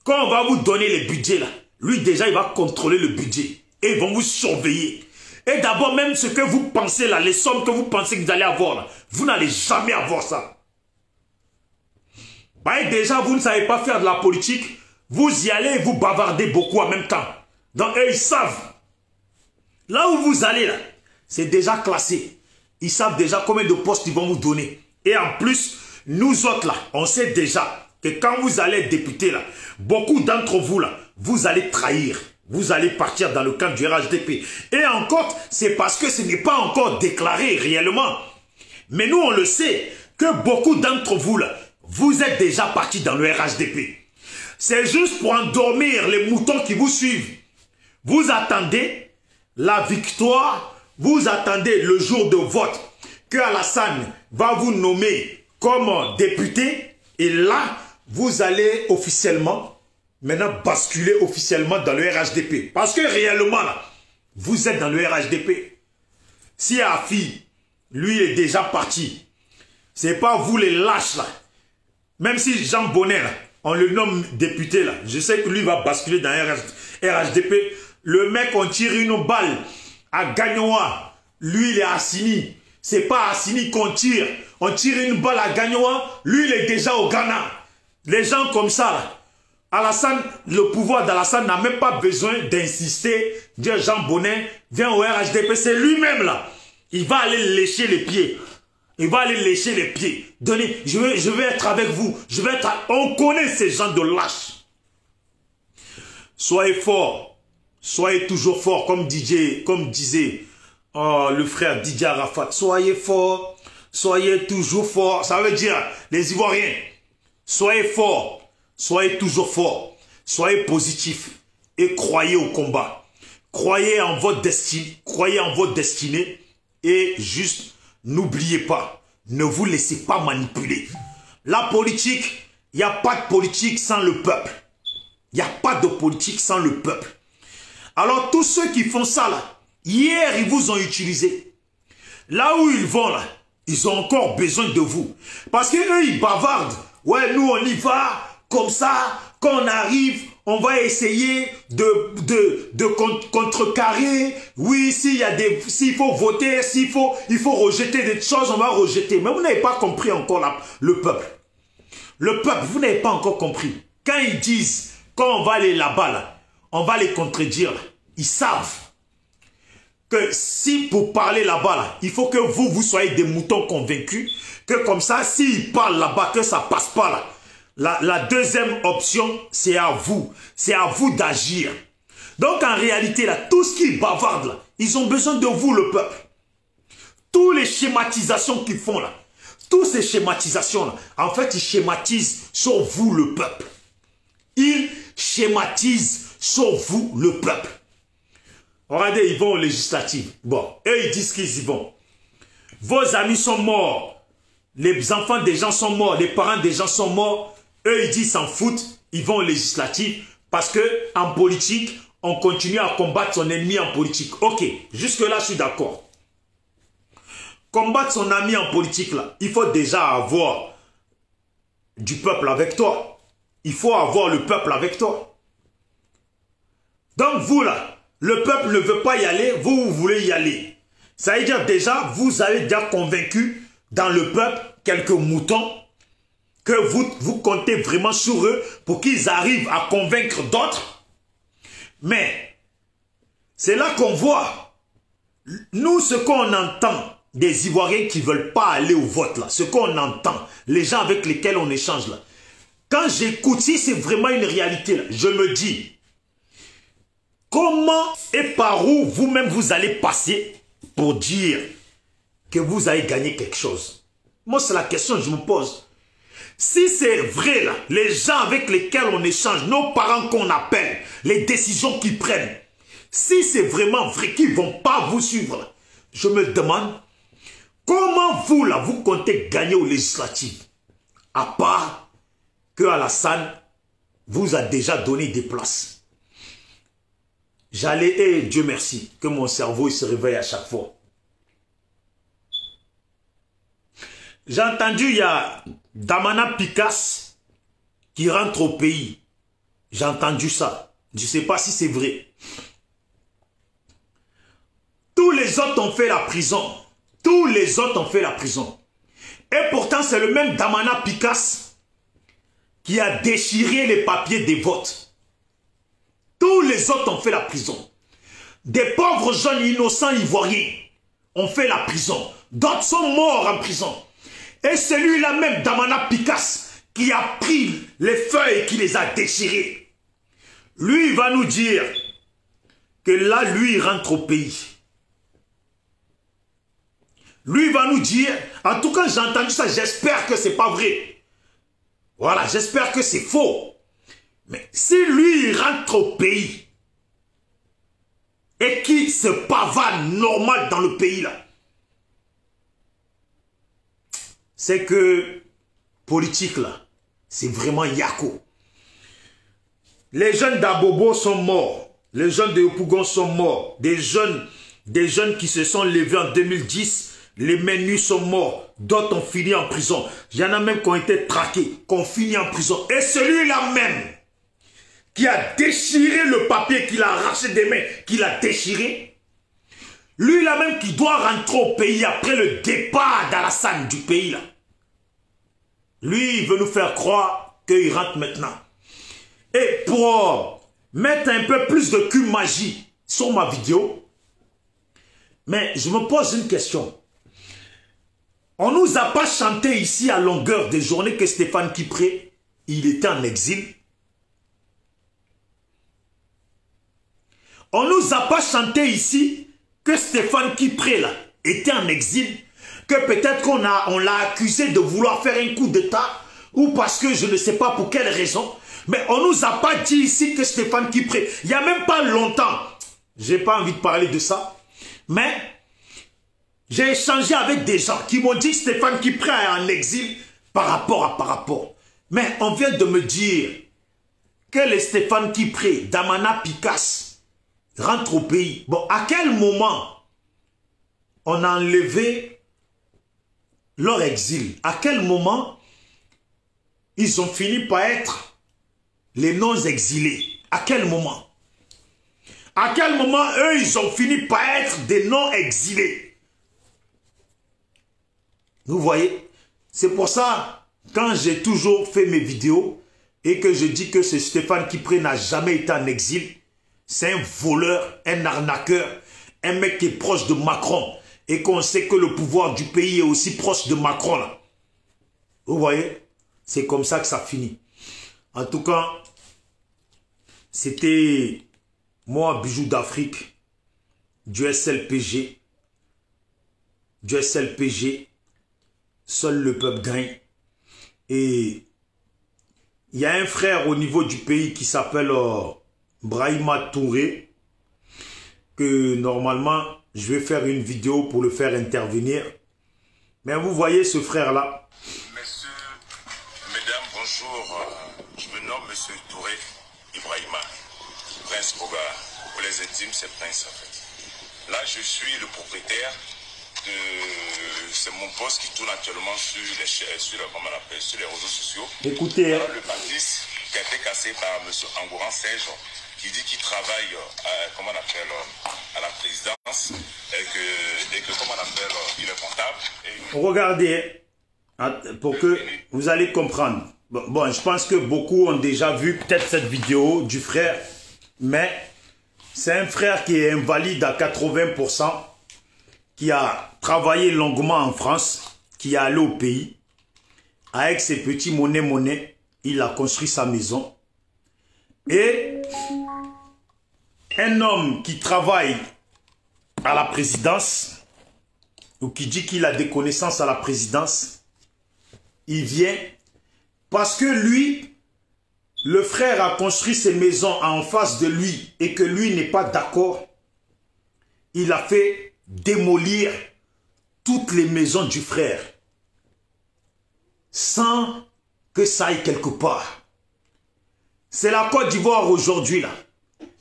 quand on va vous donner les budgets là, lui déjà il va contrôler le budget et ils vont vous surveiller. Et d'abord, même ce que vous pensez là, les sommes que vous pensez que vous allez avoir là, vous n'allez jamais avoir ça. Bah, déjà, vous ne savez pas faire de la politique, vous y allez et vous bavardez beaucoup en même temps. Donc, eux, ils savent. Là où vous allez là, c'est déjà classé. Ils savent déjà combien de postes ils vont vous donner. Et en plus, nous autres là, on sait déjà que quand vous allez être député là, beaucoup d'entre vous là, vous allez trahir. vous allez partir dans le camp du RHDP. Et encore, c'est parce que ce n'est pas encore déclaré réellement. Mais nous, on le sait, que beaucoup d'entre vous, là, vous êtes déjà partis dans le RHDP. C'est juste pour endormir les moutons qui vous suivent. Vous attendez la victoire, vous attendez le jour de vote, que Alassane va vous nommer comme député, et là, vous allez officiellement, maintenant basculer officiellement dans le RHDP. Parce que réellement, là, vous êtes dans le RHDP. Si Afi, lui est déjà parti, c'est pas vous les lâches là. Même si Jean Bonnet, là, on le nomme député là, je sais que lui va basculer dans le RHDP. Le mec, on tire une balle à Gagnoa, lui il est à Assini. C'est pas à Assini qu'on tire. On tire une balle à Gagnoa, lui il est déjà au Ghana. Les gens comme ça là, Alassane, le pouvoir d'Alassane n'a même pas besoin d'insister, dire Jean Bonnet, viens au RHDP, c'est lui-même là. Il va aller lécher les pieds. Il va aller lécher les pieds. Donnez, je vais être avec vous. On connaît ces gens de lâches. Soyez forts. Soyez toujours forts, comme disait le frère Didier Arafat. Soyez forts. Soyez toujours forts. Ça veut dire, les Ivoiriens, soyez forts. Soyez toujours forts. Soyez positifs. Et croyez au combat. Croyez en votre destinée. Croyez en votre destinée. Et juste, n'oubliez pas, ne vous laissez pas manipuler. La politique, il n'y a pas de politique sans le peuple. Il n'y a pas de politique sans le peuple. Alors tous ceux qui font ça là, hier ils vous ont utilisé. Là où ils vont là, ils ont encore besoin de vous. Parce qu'eux ils bavardent. Ouais, nous on y va, comme ça, quand on arrive, on va essayer de contrecarrer. Oui, s'il faut voter, il faut rejeter des choses, on va rejeter. Mais vous n'avez pas compris encore le peuple. Le peuple, vous n'avez pas encore compris. Quand ils disent, quand on va aller là-bas, là, on va les contredire. Là. Ils savent que si pour parler là-bas, là, il faut que vous soyez des moutons convaincus. Que comme ça, s'ils parlent là-bas, que ça passe pas là. La deuxième option, c'est à vous. C'est à vous d'agir. Donc, en réalité, là, tout ce qu'ils bavardent, là, ils ont besoin de vous, le peuple. Toutes les schématisations qu'ils font, là, toutes ces schématisations-là, en fait, ils schématisent sur vous, le peuple. Ils schématisent sur vous, le peuple. Regardez, ils vont aux législatives. Bon, eux, ils disent qu'ils y vont. Vos amis sont morts. Les enfants des gens sont morts. Les parents des gens sont morts. Eux, ils disent s'en foutent, ils vont aux législatives parce que en politique, on continue à combattre son ennemi en politique. Ok, jusque-là, je suis d'accord. Combattre son ami en politique, là, il faut déjà avoir du peuple avec toi. Il faut avoir le peuple avec toi. Donc vous, là, le peuple ne veut pas y aller, vous voulez y aller. Ça veut dire déjà, vous avez déjà convaincu dans le peuple quelques moutons que vous comptez vraiment sur eux pour qu'ils arrivent à convaincre d'autres. Mais c'est là qu'on voit, nous, ce qu'on entend des Ivoiriens qui ne veulent pas aller au vote, là, ce qu'on entend, les gens avec lesquels on échange, là, quand j'écoute, si c'est vraiment une réalité, là, je me dis, comment et par où vous-même vous allez passer pour dire que vous avez gagné quelque chose? Moi, c'est la question que je me pose. Si c'est vrai, là, les gens avec lesquels on échange, nos parents qu'on appelle, les décisions qu'ils prennent, si c'est vraiment vrai qu'ils ne vont pas vous suivre, là, je me demande, comment vous, là, vous comptez gagner aux législatives? À part que Alassane vous a déjà donné des places. J'allais, et Dieu merci, que mon cerveau il se réveille à chaque fois. J'ai entendu, il y a Damana Picasse qui rentre au pays. J'ai entendu ça. Je ne sais pas si c'est vrai. Tous les autres ont fait la prison. Tous les autres ont fait la prison. Et pourtant, c'est le même Damana Picasse qui a déchiré les papiers des votes. Tous les autres ont fait la prison. Des pauvres jeunes innocents ivoiriens ont fait la prison. D'autres sont morts en prison. Et celui-là même, Damana Picasse, qui a pris les feuilles et qui les a déchirées. Lui, il va nous dire que là, lui, il rentre au pays. Lui, il va nous dire, en tout cas, j'ai entendu ça, j'espère que c'est pas vrai. Voilà, j'espère que c'est faux. Mais si lui, il rentre au pays, et qui se pavane normal dans le pays, là, c'est que, politique, là, c'est vraiment Yako. Les jeunes d'Abobo sont morts. Les jeunes de Yopougon sont morts. Des jeunes qui se sont levés en 2010, les menus sont morts. D'autres ont fini en prison. Il y en a même qui ont été traqués, qui ont fini en prison. Et celui-là même, qui a déchiré le papier, qui l'a arraché des mains, qui l'a déchiré, lui-là même qui doit rentrer au pays après le départ d'Alassane du pays, là. Lui, il veut nous faire croire qu'il rentre maintenant. Et pour mettre un peu plus de cul magie sur ma vidéo, mais je me pose une question. On ne nous a pas chanté ici à longueur de journée que Stéphane Kipré, il était en exil. On ne nous a pas chanté ici que Stéphane Kipré là, était en exil. Que peut-être qu'on l'a accusé de vouloir faire un coup d'État, ou parce que je ne sais pas pour quelle raison. Mais on ne nous a pas dit ici que Stéphane Kipré, il n'y a même pas longtemps, je n'ai pas envie de parler de ça, mais j'ai échangé avec des gens qui m'ont dit que Stéphane Kipré est en exil par rapport. Mais on vient de me dire que le Stéphane Kipré, Damana Picasse, rentre au pays. Bon, à quel moment on a enlevé leur exil? À quel moment ils ont fini par être les non-exilés? À quel moment? À quel moment eux, ils ont fini par être des non-exilés? Vous voyez? C'est pour ça, quand j'ai toujours fait mes vidéos et que je dis que ce Stéphane Kipré n'a jamais été en exil, c'est un voleur, un arnaqueur, un mec qui est proche de Macron et qu'on sait que le pouvoir du pays est aussi proche de Macron là. Vous voyez? C'est comme ça que ça finit. En tout cas, c'était moi, Bijou d'Afrique, du SLPG. Du SLPG, seul le peuple gagne. Et il y a un frère au niveau du pays qui s'appelle Brahima Touré, que normalement, je vais faire une vidéo pour le faire intervenir. Mais vous voyez ce frère-là. Messieurs, mesdames, bonjour. Je me nomme Monsieur Touré Ibrahima, Prince Boga. Pour les intimes, c'est Prince en fait. Là, je suis le propriétaire de... C'est mon poste qui tourne actuellement sur les réseaux sociaux. Écoutez. Alors, le bâtisse qui a été cassé par Monsieur Angouran Serge, qui dit qu'il travaille comment on appelle, à la présidence et que comment on appelle, il est comptable. Et... Regardez, pour que vous allez comprendre. Bon, je pense que beaucoup ont déjà vu peut-être cette vidéo du frère, mais c'est un frère qui est invalide à 80%, qui a travaillé longuement en France, qui est allé au pays. Avec ses petits monnaies, il a construit sa maison. Et un homme qui travaille à la présidence, ou qui dit qu'il a des connaissances à la présidence, il vient parce que lui, le frère a construit ses maisons en face de lui et que lui n'est pas d'accord. Il a fait démolir toutes les maisons du frère sans que ça aille quelque part. C'est la Côte d'Ivoire aujourd'hui là.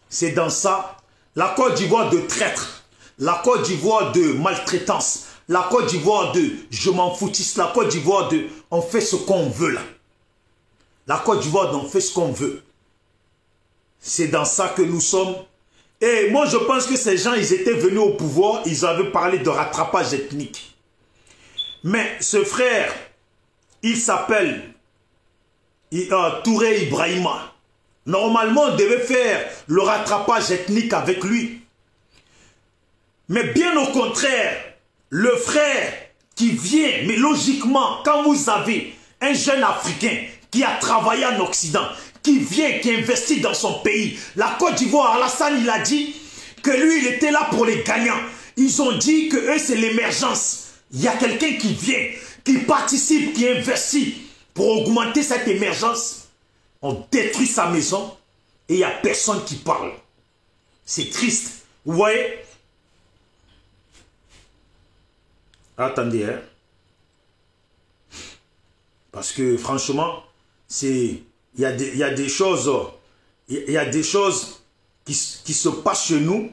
C'est dans ça. La Côte d'Ivoire de traître. La Côte d'Ivoire de maltraitance. La Côte d'Ivoire de je m'en foutisse. La Côte d'Ivoire de on fait ce qu'on veut là. La Côte d'Ivoire on fait ce qu'on veut. C'est dans ça que nous sommes. Et moi je pense que ces gens ils étaient venus au pouvoir. Ils avaient parlé de rattrapage ethnique. Mais ce frère, il s'appelle Touré Ibrahima. Normalement, on devait faire le rattrapage ethnique avec lui. Mais bien au contraire, le frère qui vient, mais logiquement, quand vous avez un jeune Africain qui a travaillé en Occident, qui vient, qui investit dans son pays, la Côte d'Ivoire, Alassane, il a dit, que lui, il était là pour les gagnants. Ils ont dit que eux, c'est l'émergence. Il y a quelqu'un qui vient, qui participe, qui investit pour augmenter cette émergence. On détruit sa maison et il n'y a personne qui parle. C'est triste. Vous voyez? Attendez, hein. Parce que franchement, il y a des choses, il y a des choses qui se passent chez nous,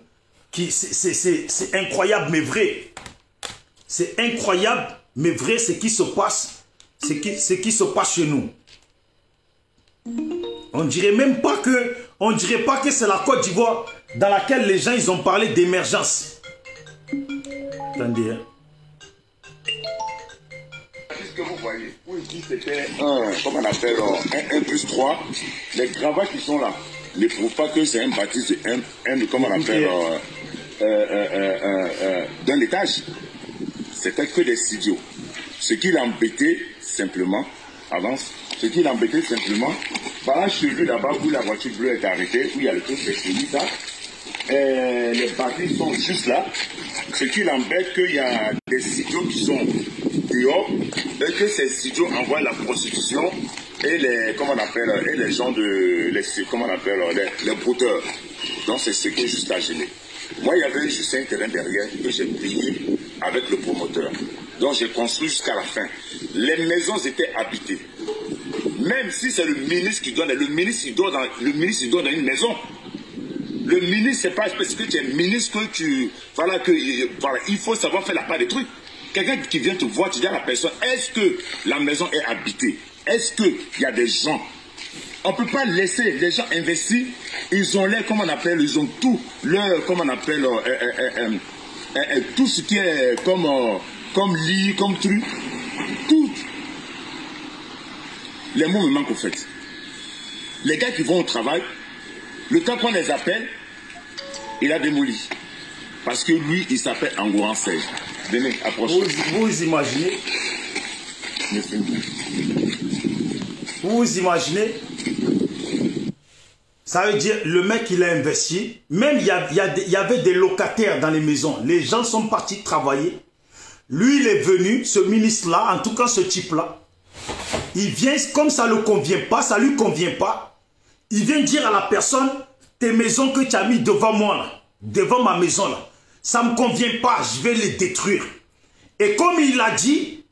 c'est incroyable mais vrai. C'est incroyable mais vrai ce qui se passe, ce qui se passe chez nous. On dirait même pas que, c'est la Côte d'Ivoire dans laquelle les gens ils ont parlé d'émergence. Attendez, hein. Que vous voyez, où il dit c'était un, comment on appelle, un 1 plus 3, les gravats qui sont là ne prouvent pas que c'est un bâtisse de comment on appelle, d'un étage. C'était que des studios. Ce qui l'embêtait simplement, avance, voilà chez lui là-bas où la voiture bleue est arrêtée, où il y a le truc c'est fini ça. Les bâtiments sont juste là. Ce qui l'embête, qu'il y a des studios qui sont dehors et que ces studios envoient la prostitution et les, comment on appelle, et les gens de, comment on appelle, les brouteurs. Donc c'est ce qui est juste à gêner. Moi, il y avait juste un terrain derrière que j'ai payé avec le promoteur. Donc j'ai construit jusqu'à la fin. Les maisons étaient habitées. Même si c'est le ministre qui donne, le ministre il doit dans une maison. Le ministre, c'est pas parce que tu es ministre que tu... Voilà, il faut savoir faire la part des trucs. Quelqu'un qui vient te voir, tu dis à la personne, est-ce que la maison est habitée? Est-ce qu'il y a des gens? On ne peut pas laisser les gens investir. Ils ont l'air, comment on appelle, ils ont tout leur, comment on appelle, tout ce qui est comme lit, comme truc. Tout. Les mots me manquent au fait. Les gars qui vont au travail, le temps qu'on les appelle, il a démoli. Parce que lui, il s'appelle Angouran Serge. Venez, approchez. Vous imaginez? Vous imaginez? Ça veut dire, le mec, il a investi. Même, il y avait des locataires dans les maisons. Les gens sont partis travailler. Lui, il est venu, ce ministre-là, en tout cas ce type-là. Il vient, comme ça ne le convient pas, ça ne lui convient pas. Il vient dire à la personne, tes maisons que tu as mis devant moi, là, devant ma maison, là, ça ne me convient pas, je vais les détruire. Et comme il l'a dit,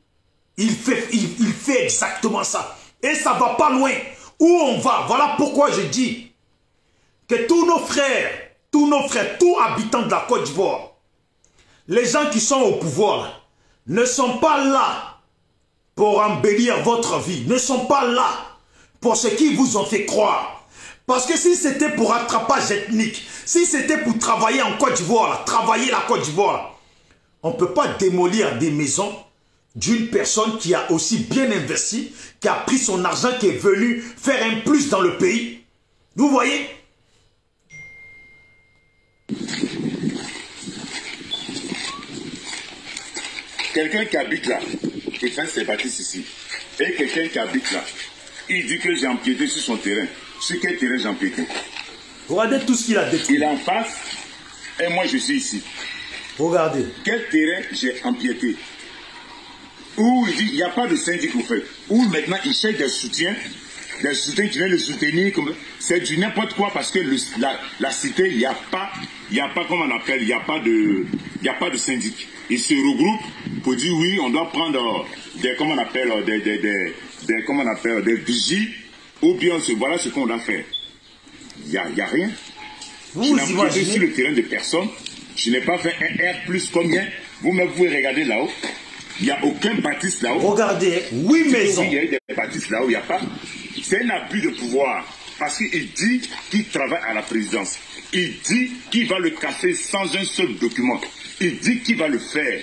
il fait exactement ça. Et ça ne va pas loin. Où on va, voilà pourquoi je dis que tous nos frères, tous habitants de la Côte d'Ivoire, les gens qui sont au pouvoir, ne sont pas là pour embellir votre vie, ne sont pas là pour ce qu'ils vous ont fait croire. Parce que si c'était pour rattrapage ethnique, si c'était pour travailler en Côte d'Ivoire, travailler la Côte d'Ivoire, on ne peut pas démolir des maisons d'une personne qui a aussi bien investi, qui a pris son argent, qui est venu faire un plus dans le pays. Vous voyez? Quelqu'un qui habite là, qui fait ses bâtisses ici, et quelqu'un qui habite là, il dit que j'ai empiété sur son terrain. Sur quel terrain j'ai empiété? Regardez tout ce qu'il a détruit. Il est en face, et moi je suis ici. Regardez. Quel terrain j'ai empiété? Où il dit, il n'y a pas de syndic au fait. Où maintenant il cherche des soutiens qui viennent le soutenir. C'est du n'importe quoi parce que la cité, il n'y a pas, comment on appelle, il n'y a pas de syndic. Ils se regroupent pour dire oui, on doit prendre des, comment on appelle, des vigies, ou bien voilà ce qu'on doit faire. Il n'y a rien. Vous je n'ai imaginez sur le terrain de personne. Je n'ai pas fait un R plus combien. Vous-même, vous pouvez regarder là-haut. Il n'y a aucun bâtisse là-haut. Regardez, 8 maisons. Il y a des bâtisses là-haut, il n'y a pas. C'est un abus de pouvoir. Parce qu'il dit qu'il travaille à la présidence. Il dit qu'il va le casser sans un seul document. Il dit qu'il va le faire.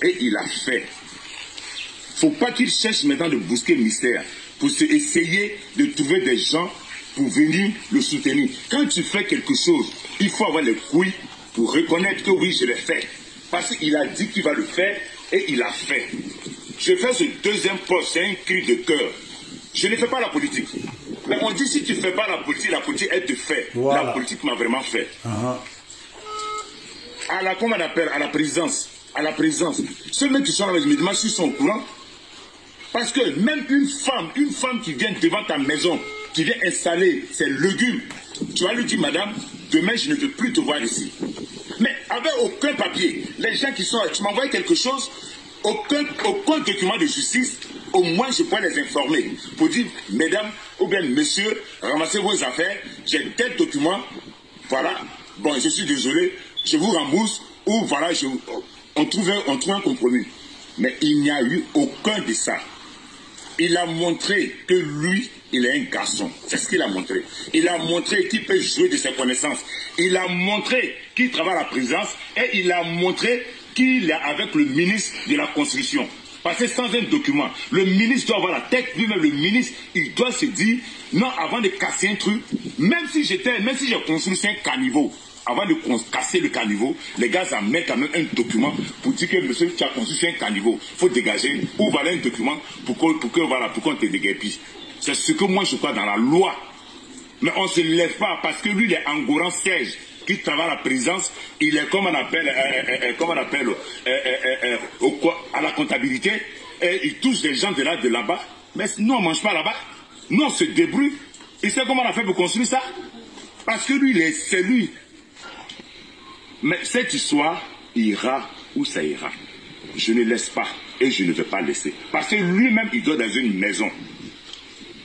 Et il a fait. Il ne faut pas qu'il cherche maintenant de bousquer le mystère. Pour essayer de trouver des gens pour venir le soutenir. Quand tu fais quelque chose, il faut avoir les couilles pour reconnaître que oui, je l'ai fait. Parce qu'il a dit qu'il va le faire et il a fait. Je fais ce deuxième poste, c'est un cri de cœur. Je ne fais pas la politique. Mais on dit si tu ne fais pas la politique, elle te fait. Voilà. La politique m'a vraiment fait. comment on appelle, à la présidence. Ceux mecs qui sont là, je me demande s'ils sont au courant. Parce que même une femme qui vient devant ta maison, qui vient installer ses légumes, tu vas lui dire, madame, demain je ne veux plus te voir ici. Mais avec aucun papier, les gens qui sont là, tu m'envoies quelque chose, aucun document de justice, au moins je peux les informer. Pour dire, mesdames ou bien monsieur, ramassez vos affaires, j'ai tel document, voilà, bon je suis désolé, je vous rembourse, ou voilà, on trouve un compromis. Mais il n'y a eu aucun de ça. Il a montré que lui, il est un garçon. C'est ce qu'il a montré. Il a montré qu'il peut jouer de ses connaissances. Il a montré qu'il travaille à la présidence et il a montré qu'il est avec le ministre de la Construction. Parce que sans un document, le ministre doit avoir la tête, lui-même le ministre, il doit se dire, non, avant de casser un truc, même si j'ai construit 5 caniveaux, avant de casser le caniveau, les gars ça met quand même un document pour dire que monsieur, tu as construit un caniveau, il faut dégager, ou voilà un document pour qu'on te déguerpisse. C'est ce que moi je crois dans la loi. Mais on ne se lève pas parce que lui, il est Angoran Serge, qui travaille à la présidence, il est comme on appelle, à la comptabilité, et il touche des gens de là-bas. Mais nous, on ne mange pas là-bas. Nous, on se débrouille. Et c'est comment on a fait pour construire ça? Parce que lui, c'est lui. Mais cette histoire ira où ça ira. Je ne laisse pas et je ne vais pas laisser. Parce que lui-même, il dort dans une maison.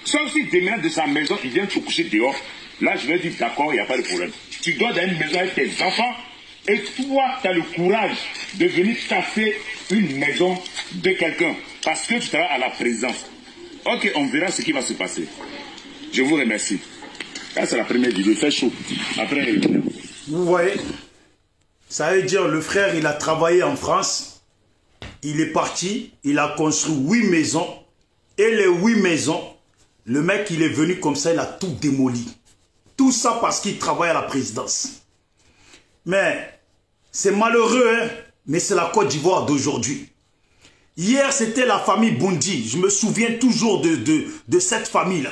Sauf s'il déménage de sa maison, il vient te coucher dehors. Là, je vais dire d'accord, il n'y a pas de problème. Tu dors dans une maison avec tes enfants et toi, tu as le courage de venir casser une maison de quelqu'un parce que tu travailles à la présidence. Ok, on verra ce qui va se passer. Je vous remercie. Là, c'est la première vidéo. Il fait chaud. Après, vous voyez, ça veut dire le frère, il a travaillé en France. Il est parti. Il a construit 8 maisons. Et les 8 maisons, le mec, il est venu comme ça, il a tout démoli. Tout ça parce qu'il travaille à la présidence. Mais c'est malheureux, hein? Mais c'est la Côte d'Ivoire d'aujourd'hui. Hier, c'était la famille Bondi. Je me souviens toujours de cette famille-là.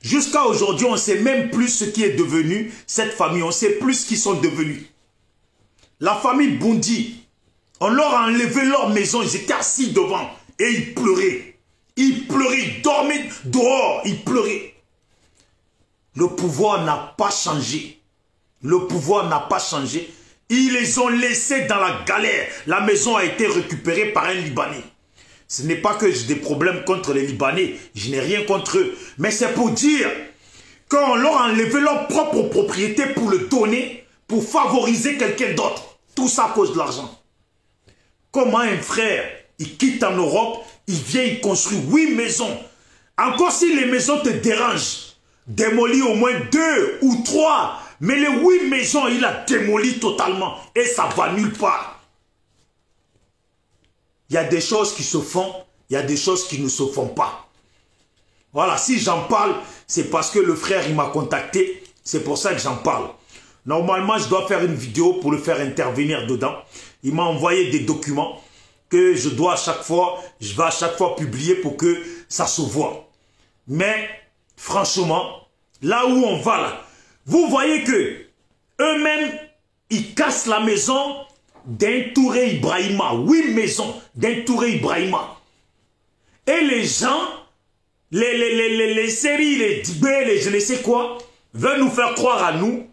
Jusqu'à aujourd'hui, on ne sait même plus ce qui est devenu cette famille. On ne sait plus ce qu'ils sont devenus. La famille Bondi, on leur a enlevé leur maison. Ils étaient assis devant et ils pleuraient. Ils pleuraient, ils dormaient dehors, ils pleuraient. Le pouvoir n'a pas changé. Le pouvoir n'a pas changé. Ils les ont laissés dans la galère. La maison a été récupérée par un Libanais. Ce n'est pas que j'ai des problèmes contre les Libanais. Je n'ai rien contre eux. Mais c'est pour dire qu'on leur a enlevé leur propre propriété pour le donner, pour favoriser quelqu'un d'autre. Tout ça à cause de l'argent. Comment un frère, il quitte en Europe, il vient, il construit 8 maisons. Encore si les maisons te dérangent, démolis au moins 2 ou 3. Mais les 8 maisons, il a démoli totalement. Et ça va nulle part. Il y a des choses qui se font, il y a des choses qui ne se font pas. Voilà, si j'en parle, c'est parce que le frère, il m'a contacté. C'est pour ça que j'en parle. Normalement, je dois faire une vidéo pour le faire intervenir dedans. Il m'a envoyé des documents que je dois à chaque fois, je vais à chaque fois publier pour que ça se voit. Mais, franchement, là où on va là, vous voyez que eux-mêmes, ils cassent la maison d'un Touré Ibrahima. 8 maisons d'un Touré Ibrahima. Et les gens, les séries, les Dibé, les je ne sais quoi, veulent nous faire croire à nous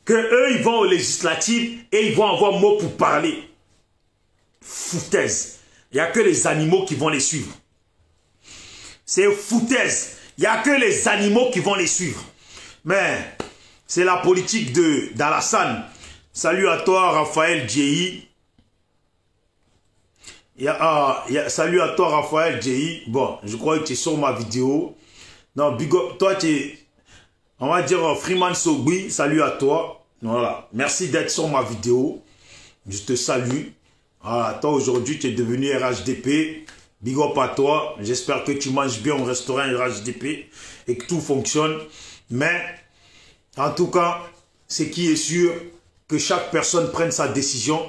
que eux, ils vont aux législatives et ils vont avoir mot pour parler. Foutaise. Il n'y a que les animaux qui vont les suivre. C'est foutaise. Il n'y a que les animaux qui vont les suivre. Mais c'est la politique d'Alassane. Salut à toi, Raphaël Djei. Salut à toi, Raphaël Djei. Bon, je crois que tu es sur ma vidéo. Non, big up. Toi, tu es, on va dire, Freeman Sogui. Salut à toi. Voilà. Merci d'être sur ma vidéo. Je te salue. Voilà. Toi, aujourd'hui, tu es devenu RHDP. Big up à toi. J'espère que tu manges bien au restaurant RHDP et que tout fonctionne. Mais, en tout cas, ce qui est sûr, que chaque personne prenne sa décision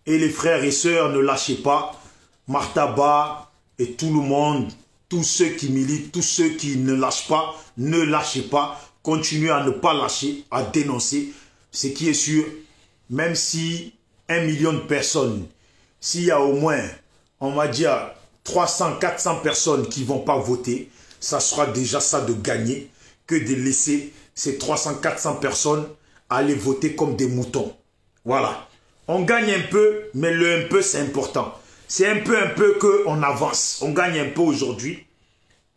et les frères et sœurs ne lâchez pas. Martaba et tout le monde, tous ceux qui militent, tous ceux qui ne lâchent pas, ne lâchez pas. Continuez à ne pas lâcher, à dénoncer. Ce qui est sûr, même si 1 million de personnes, s'il y a au moins, on va dire, 300, 400 personnes qui ne vont pas voter, ça sera déjà ça de gagner que de laisser ces 300, 400 personnes aller voter comme des moutons. Voilà. On gagne un peu, mais le un peu, c'est important. C'est un peu qu'on avance. On gagne un peu aujourd'hui.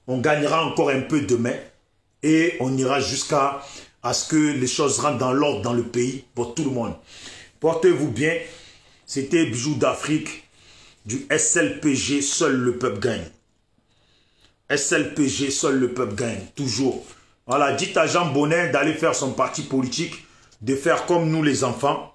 On gagnera encore un peu demain. Et on ira jusqu'à ce que les choses rentrent dans l'ordre dans le pays pour tout le monde. Portez-vous bien. C'était Bijoux d'Afrique du SLPG. Seul le peuple gagne. SLPG, seul le peuple gagne. Toujours. Voilà. Dites à Jean Bonnet d'aller faire son parti politique. De faire comme nous les enfants.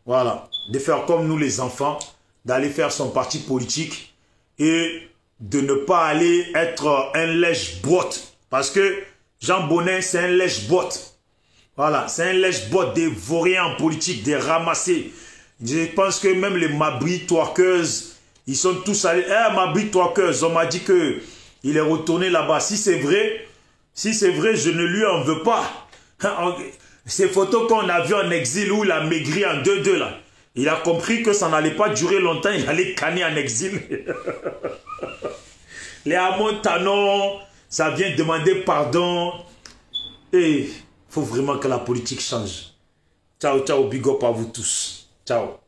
Voilà. De faire comme nous les enfants. D'aller faire son parti politique. Et de ne pas aller être un lèche-botte. Parce que Jean Bonnet, c'est un lèche-botte. Voilà. C'est un lèche-botte des vauriens en politique, des ramassés. Je pense que même les Mabri twerkeuses, ils sont tous allés. Eh, Mabri twerkeuse, on m'a dit que il est retourné là-bas. Si c'est vrai, je ne lui en veux pas. Ces photos qu'on a vues en exil où il a maigri en 2-2 là. Il a compris que ça n'allait pas durer longtemps, il allait canner en exil. Les Amontanon, ça vient demander pardon. Et il faut vraiment que la politique change. Ciao, ciao, big up à vous tous. Ciao.